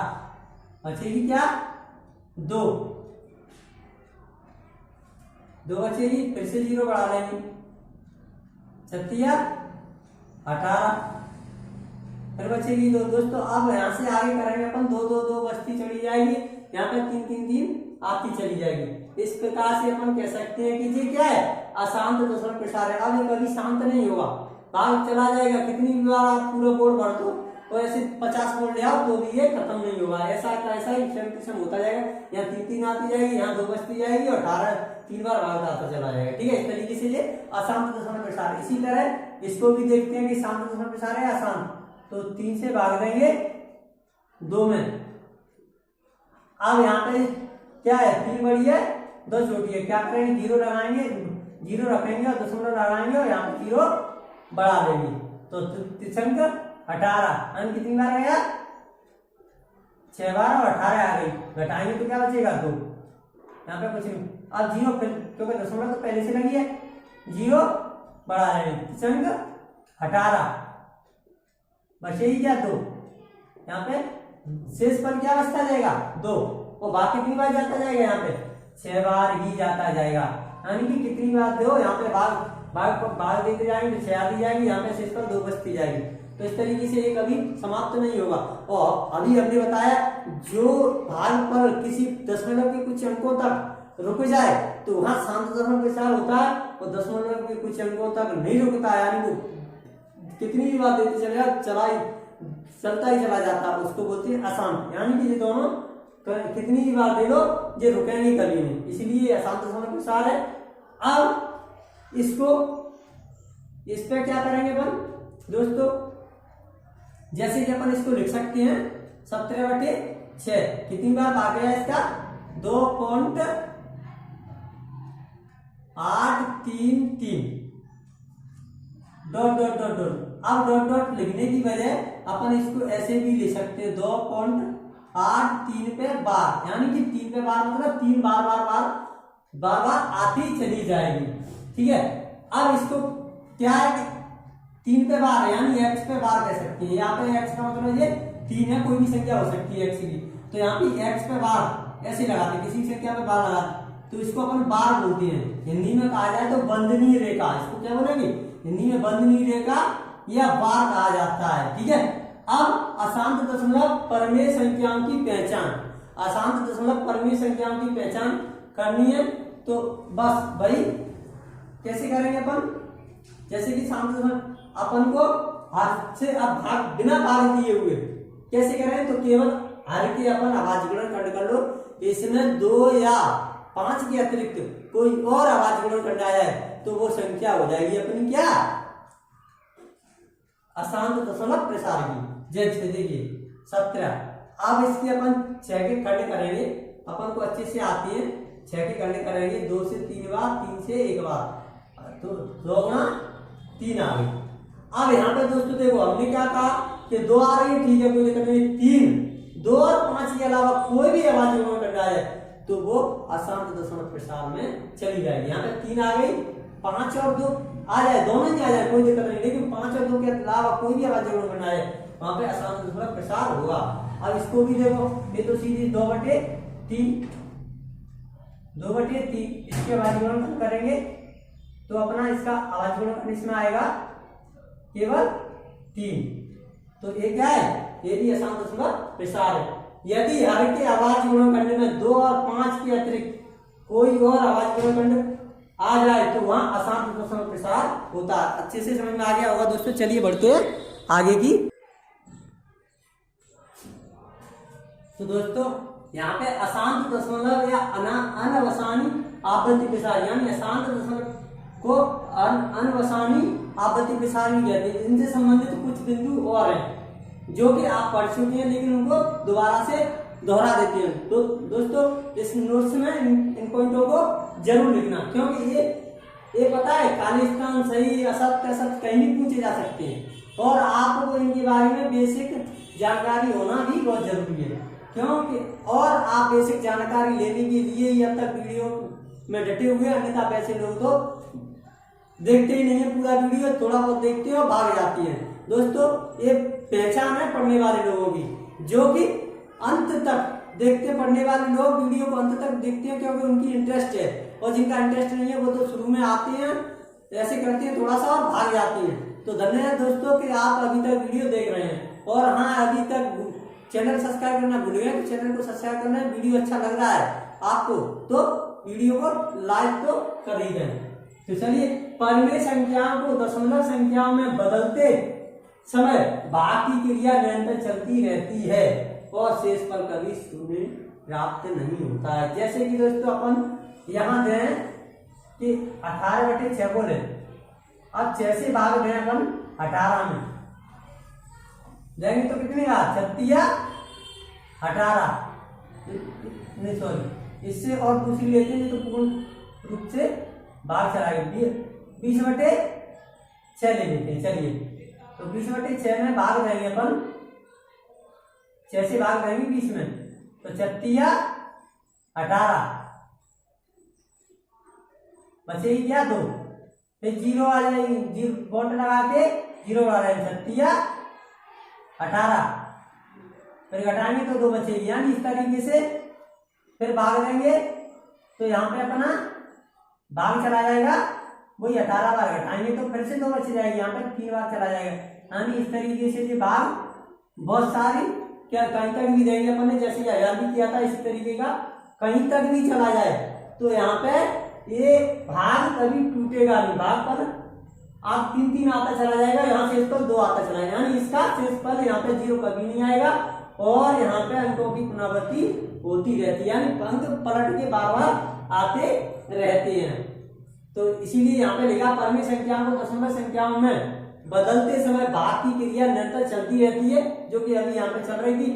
बचेगी क्या 2 बचेगी। फिर से 0 बढ़ा लेंगे, 36 18, फिर बचेगी 2। दोस्तों अब यहाँ से आगे करेंगे अपन 2 2 2 बचती चली जाएगी, यहाँ पे 3 3 3 आती चली जाएगी। इस प्रकार से अपन कह सकते हैं कि ये क्या है, अशांत दशमलव प्रसार है। अब ये कभी शांत नहीं होगा, भाग चला जाएगा, कितनी बार आप पूरा बोर्ड भर दो तो ऐसे 50 बोर्ड ले आओ तो भी ये खत्म नहीं होगा। ऐसा ही क्षण होता जाएगा, यहाँ 3 3 आती जाएगी, यहाँ 2 बचती जाएगी और 18 3 बार भाग जाता चला जाएगा, ठीक है। इस तरीके से ये अशांत दशमलव प्रसार। इसी तरह इसको भी देखते हैं कि शांत दशमलव प्रसार है अशांत, तो 3 से भाग देंगे 2 में। अब यहाँ पे क्या है, 3 बड़ी है 2 छोटी है, क्या करेंगे 0 लगाएंगे, 0 रखेंगे और दशमलव लगाएंगे और यहाँ पे 0 बढ़ा देंगे। तो 3 18, अंक कितनी बार गया 6 बार और 18 आ गई, घटाएंगे तो क्या बचेगा 2, यहाँ पे कुछ नहीं। अब 0 फिर क्योंकि दशमलव तो पहले से लगी है, 0 बढ़ा रहे हैं, 18 बचेगी क्या 2, यहाँ पे शेष पर क्या बचता जाएगा 2, और बाकी कितनी बार जाता जाएगा, यहाँ पे 6 बार ही जाता जाएगा। यानी कि कितनी बार दो, यहाँ पे भाग देते जाएंगे तो 6 आती जाएगी, यहाँ पे शेष पर 2 बचती जाएगी। तो इस तरीके से ये कभी समाप्त नहीं होगा। और अभी हमने बताया जो भाग पर किसी दशमलव के कुछ अंकों तक रुक जाए तो वहां शांत दशमलव प्रसार होता है, और दशमलव के कुछ अंकों तक नहीं रुकता है, यानी वो कितनी भी बात देते चलेगा चलता ही चला जाता है, उसको बोलते हैं अशांत। यानी कि ये दोनों कितनी भी बार दे दो ये रुकेंगे कभी नहीं, इसलिए अशांत दशमलव प्रसार है। अब इसको इस पे क्या करेंगे अपन दोस्तों, जैसे कि अपन इसको लिख सकते हैं 17/6। कितनी बार भाग गया इसका 2.833 डॉट डॉट डॉट डॉट। अब डॉट डॉट लिखने की बजाय अपन इसको ऐसे भी लिख सकते हैं 2.83 पे बार, यानी कि 3 पे बार मतलब 3 बार बार बार बार बार आती चली जाएगी। ठीक है, अब इसको क्या है कि 3 पे बार है, यानी x पे बार कह सकते हैं। यहाँ पे x का मतलब ये 3 है, कोई भी संख्या हो सकती है x की, तो यहाँ पे x पे बार ऐसे लगाते हैं, किसी संख्या पे बार लगाते तो इसको अपन बार बोलते हैं। हिंदी में कहा जाए तो बंधनीय रेखा, इसको क्या बोलेंगे हिंदी में बंधनीय रेखा या बार कहा जाता है। ठीक है, अब अशांत दशमलव परमेय संख्याओं की पहचान, अशांत दशमलव परमेय संख्याओं की पहचान करनी है तो बस भाई कैसे करेंगे अपन, जैसे कि शांत दशमलव अपन को हाथ से अब भाग बिना भाग दिए हुए कैसे करें, तो केवल हर के अपन अभाज्यगुणन कर लो, इसमें 2 या 5 के अतिरिक्त कोई और अभाज्यगुणन करना है तो वो संख्या हो जाएगी अपनी क्या अशांत दशमलव प्रसार की। जैसे देखिए 17। अब इसके अपन 6 के खंड करेंगे, अपन को अच्छे से आती है 6 के खंड करेंगे 2 से 3 बार, 3 से 1 बार, तो 2 गुणा 3 आ गई। अब यहाँ पे दोस्तों देखो हमने क्या कहा कि 2 आ रही है, ठीक है कोई दिक्कत नहीं, 3 2 और 5 के अलावा कोई भी अभाज्यगुणन करना है तो वो अशांत दशमलव प्रसार में चली जाएगी। यहाँ पे 3 आ गई, 5 और 2 आ जाए, दोनों ही आ जाए कोई दिक्कत नहीं, लेकिन 5 और 2 के अलावा कोई भी अभाज्यगुणन करना है वहां पे अशांत दशमलव प्रसार होगा। अब इसको भी देखो, ये तो सीधी 2/3 इसके अभाज्यगुणन करेंगे तो अपना इसका अभाज्यगुणन इसमें आएगा केवल 3, तो ये क्या है, ये भी अशांत दशमलव प्रसार है। यदि हर के अभाज्यगुणन करने में 2 और 5 के अतिरिक्त कोई और अभाज्यगुणन करने आ जाए तो वहां अशांत दशमलव प्रसार होता है। अच्छे से समझ में आ गया होगा दोस्तों, चलिए बढ़ते हैं आगे की। तो दोस्तों यहाँ पे अशांत दशमलव या अनवसानी आवृत्ति प्रसार, यानी अशांत दशमलव को अनवसानी आवृत्ति प्रसार भी कहते हैं। इनसे संबंधित कुछ बिंदु और हैं जो कि आप पढ़ चुके हैं, लेकिन उनको दोबारा से दोहरा देते हैं। तो दोस्तों इस नोट्स में इन पॉइंटों को जरूर लिखना, क्योंकि ये पता है खाली स्थान सही असत्य असत्य कहीं भी पूछे जा सकते हैं, और आपको इनके बारे में बेसिक जानकारी होना भी बहुत जरूरी है, क्योंकि और आप बेसिक जानकारी लेने के लिए ही अब तक वीडियो में डटे हुए, अन्यथा वैसे लोग तो देखते ही नहीं है पूरा वीडियो, थोड़ा बहुत देखते हो भाग जाती है। दोस्तों ये पहचान है पढ़ने वाले लोगों की, जो कि अंत तक देखते, पढ़ने वाले लोग वीडियो को अंत तक देखते हैं क्योंकि उनकी इंटरेस्ट है, और जिनका इंटरेस्ट नहीं है वो तो शुरू में आते हैं ऐसे करते हैं थोड़ा सा और भाग जाते हैं। तो धन्यवाद दोस्तों कि आप अभी तक वीडियो देख रहे हैं, और हाँ अभी तक चैनल सब्सक्राइब करना भूल गए तो चैनल को सब्सक्राइब करना है। वीडियो अच्छा लग रहा है आपको तो वीडियो को लाइक तो कर ही दें। तो चलिए, परमेय संख्याओं को दशमलव संख्याओं में बदलते समय भाग की क्रिया निरंतर चलती रहती है और शेष पर कभी शून्य प्राप्त नहीं होता है। जैसे कि दोस्तों अपन यहाँ दें कि 18/6 बोले, अब 6 से भाग दें अपन 18 में देंगे तो कितनी बार 36 18 नहीं सॉरी, इससे और दूसरी लेते हैं तो पूर्ण रूप से भाग चलाएंगे 20/6 ले लेते हैं। चलिए तो 20/6 में भाग देंगे अपन, 6 से भाग देंगे 20 में तो 36 18 बचेगी क्या 2, फिर 0 आ जाएगी, 0 बॉन्ड लगा के 0 आ जाएगी 36 18, फिर घटाएंगे तो 2 बचेगी, यानी इस तरीके से फिर भाग देंगे तो यहाँ पे अपना भाग चला जाएगा, वही 18 बार घटाएंगे तो फिर से 2 बच जाएगी, यहाँ पे 3 बार चला जाएगा, यानी इस तरीके से ये भाग बहुत सारी क्या कहीं तक भी देंगे अपन ने, जैसे हज़ार भी किया था इसी तरीके का कहीं तक भी चला जाए तो यहाँ पे ये भाग कभी टूटेगा नहीं। भाग पर आप 3 आता चला जाएगा, यहाँ शेषफल 2 आता चला जाएगा, यानी इसका शेषफल यहाँ पे 0 कभी नहीं आएगा और यहाँ पे अंकों की पुनरावृत्ति होती रहती है, यानी अंक पलट के बार बार आते रहते हैं। तो इसीलिए यहाँ पे लिखा परमेय संख्याओं को दशमलव संख्याओं में बदलते समय भाग की क्रिया निरंतर चलती रहती है, जो कि अभी यहाँ पे चल रही थी,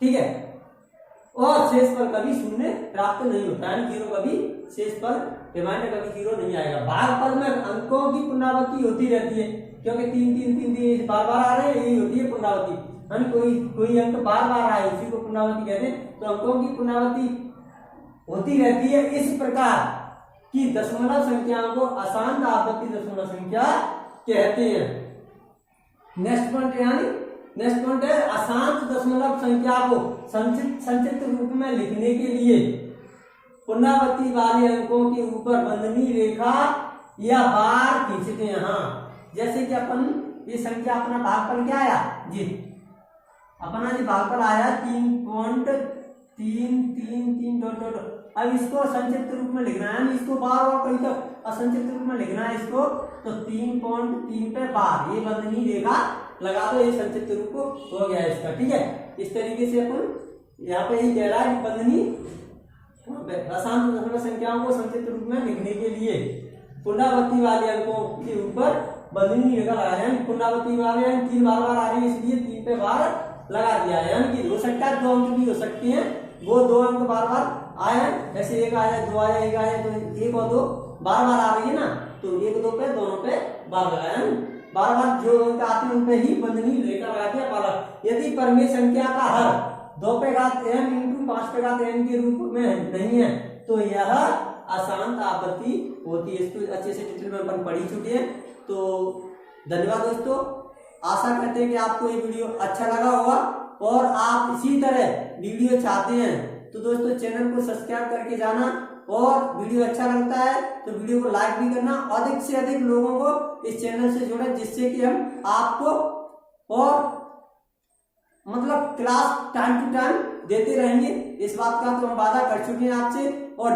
ठीक है। और शेषफल कभी शून्य प्राप्त नहीं होता, यानी 0 कभी शेषफल रिमाइंडर कभी 0 नहीं आएगा। भागफल में अंकों की पुनरावृत्ति होती रहती है, क्योंकि 3 बार बार आ रहे हैं, यही होती है पुनरावृत्ति, यानी कोई अंक बार बार आए उसी को पुनरावृत्ति कहते हैं। तो अंकों की पुनरावृत्ति होती रहती है। इस प्रकार की दशमलव संख्याओं को अशांत आवृत्ति दशमलव संख्या कहते हैं। नेक्स्ट पॉइंट है अशांत दशमलव संख्या को संक्षिप्त रूप में लिखने के लिए पुनरावृत्ति वाले अंकों के ऊपर बंधनी रेखा या बार खींचते हैं। हाँ, जैसे कि अपन ये संख्या अपना भागफल क्या आया जी, अपना जो भागफल आया 3.333 अब इसको संक्षिप्त रूप में लिखना है, इसको बार बार कहीं तक असंक्षिप्त रूप में लिखना है इसको, तो 3.3 पे बार ये बंधनी रेखा लगा दो, ये संक्षिप्त रूप हो गया इसका, ठीक है। इस तरीके से अपन यहाँ पे ये कह रहा है बंधनी अशांत दशमलव संख्याओं को संक्षिप्त रूप में लिखने के लिए पुनरावृत्ति वाले अंकों के ऊपर बंधनी रेखा लगा रहे हैं। पुनरावृत्ति वाले 3 बार बार आ रही है, इसलिए 3 पे बार लगा दिया है, यानी कि हो सकता है 2 अंक भी हो सकते हैं, वो 2 अंक बार बार आए हैं, जैसे 1 आया 2 आया 1 आया, तो 1 और 2 बार बार आ रही है ना, तो 1 2 पे दोनों पे बार लगाया है, बार बार जो अंक आते हैं उन पे ही बंधनी रेखा लगाते हैं बार। यदि परमेय संख्या का हर 2 पे घात m इंटू 5 पे घात n के रूप में नहीं है तो यह अशांत आवृत्ति होती है। इसको अच्छे से डिटेल में अपन पढ़ी चुके हैं। तो धन्यवाद दोस्तों, आशा करते हैं कि आपको ये वीडियो अच्छा लगा होगा और आप इसी तरह वीडियो चाहते हैं तो दोस्तों चैनल को सब्सक्राइब करके जाना, और वीडियो अच्छा लगता है तो वीडियो को लाइक भी करना, अधिक से अधिक लोगों को इस चैनल से जोड़ें, जिससे कि हम आपको और मतलब क्लास टाइम टू टाइम देते रहेंगे। इस बात का तो हम वादा कर चुके हैं आपसे, और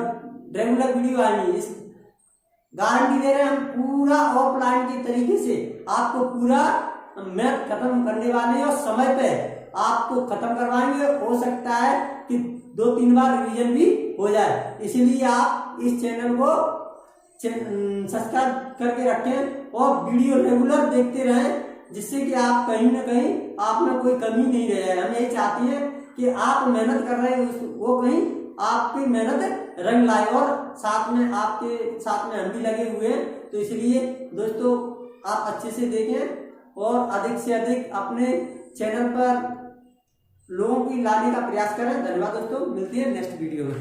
रेगुलर वीडियो आएंगी, इस गारंटी दे रहे हैं हम पूरा ऑफलाइन के तरीके से आपको पूरा मैथ खत्म करने वाले हैं और समय पे आपको खत्म करवाएंगे। हो सकता है कि 2-3 बार रिवीजन भी हो जाए, इसीलिए आप इस चैनल को सब्सक्राइब करके रखें और वीडियो रेगुलर देखते रहें, जिससे कि आप कहीं ना कहीं आप में कोई कमी नहीं रह जाए। हम यही चाहते हैं कि आप मेहनत कर रहे हैं वो कहीं आपकी मेहनत रंग लाए, और साथ में आपके साथ में हम भी लगे हुए हैं। तो इसलिए दोस्तों आप अच्छे से देखें और अधिक से अधिक अपने चैनल पर लोगों की लाने का प्रयास करें। धन्यवाद दोस्तों, मिलती है नेक्स्ट वीडियो में।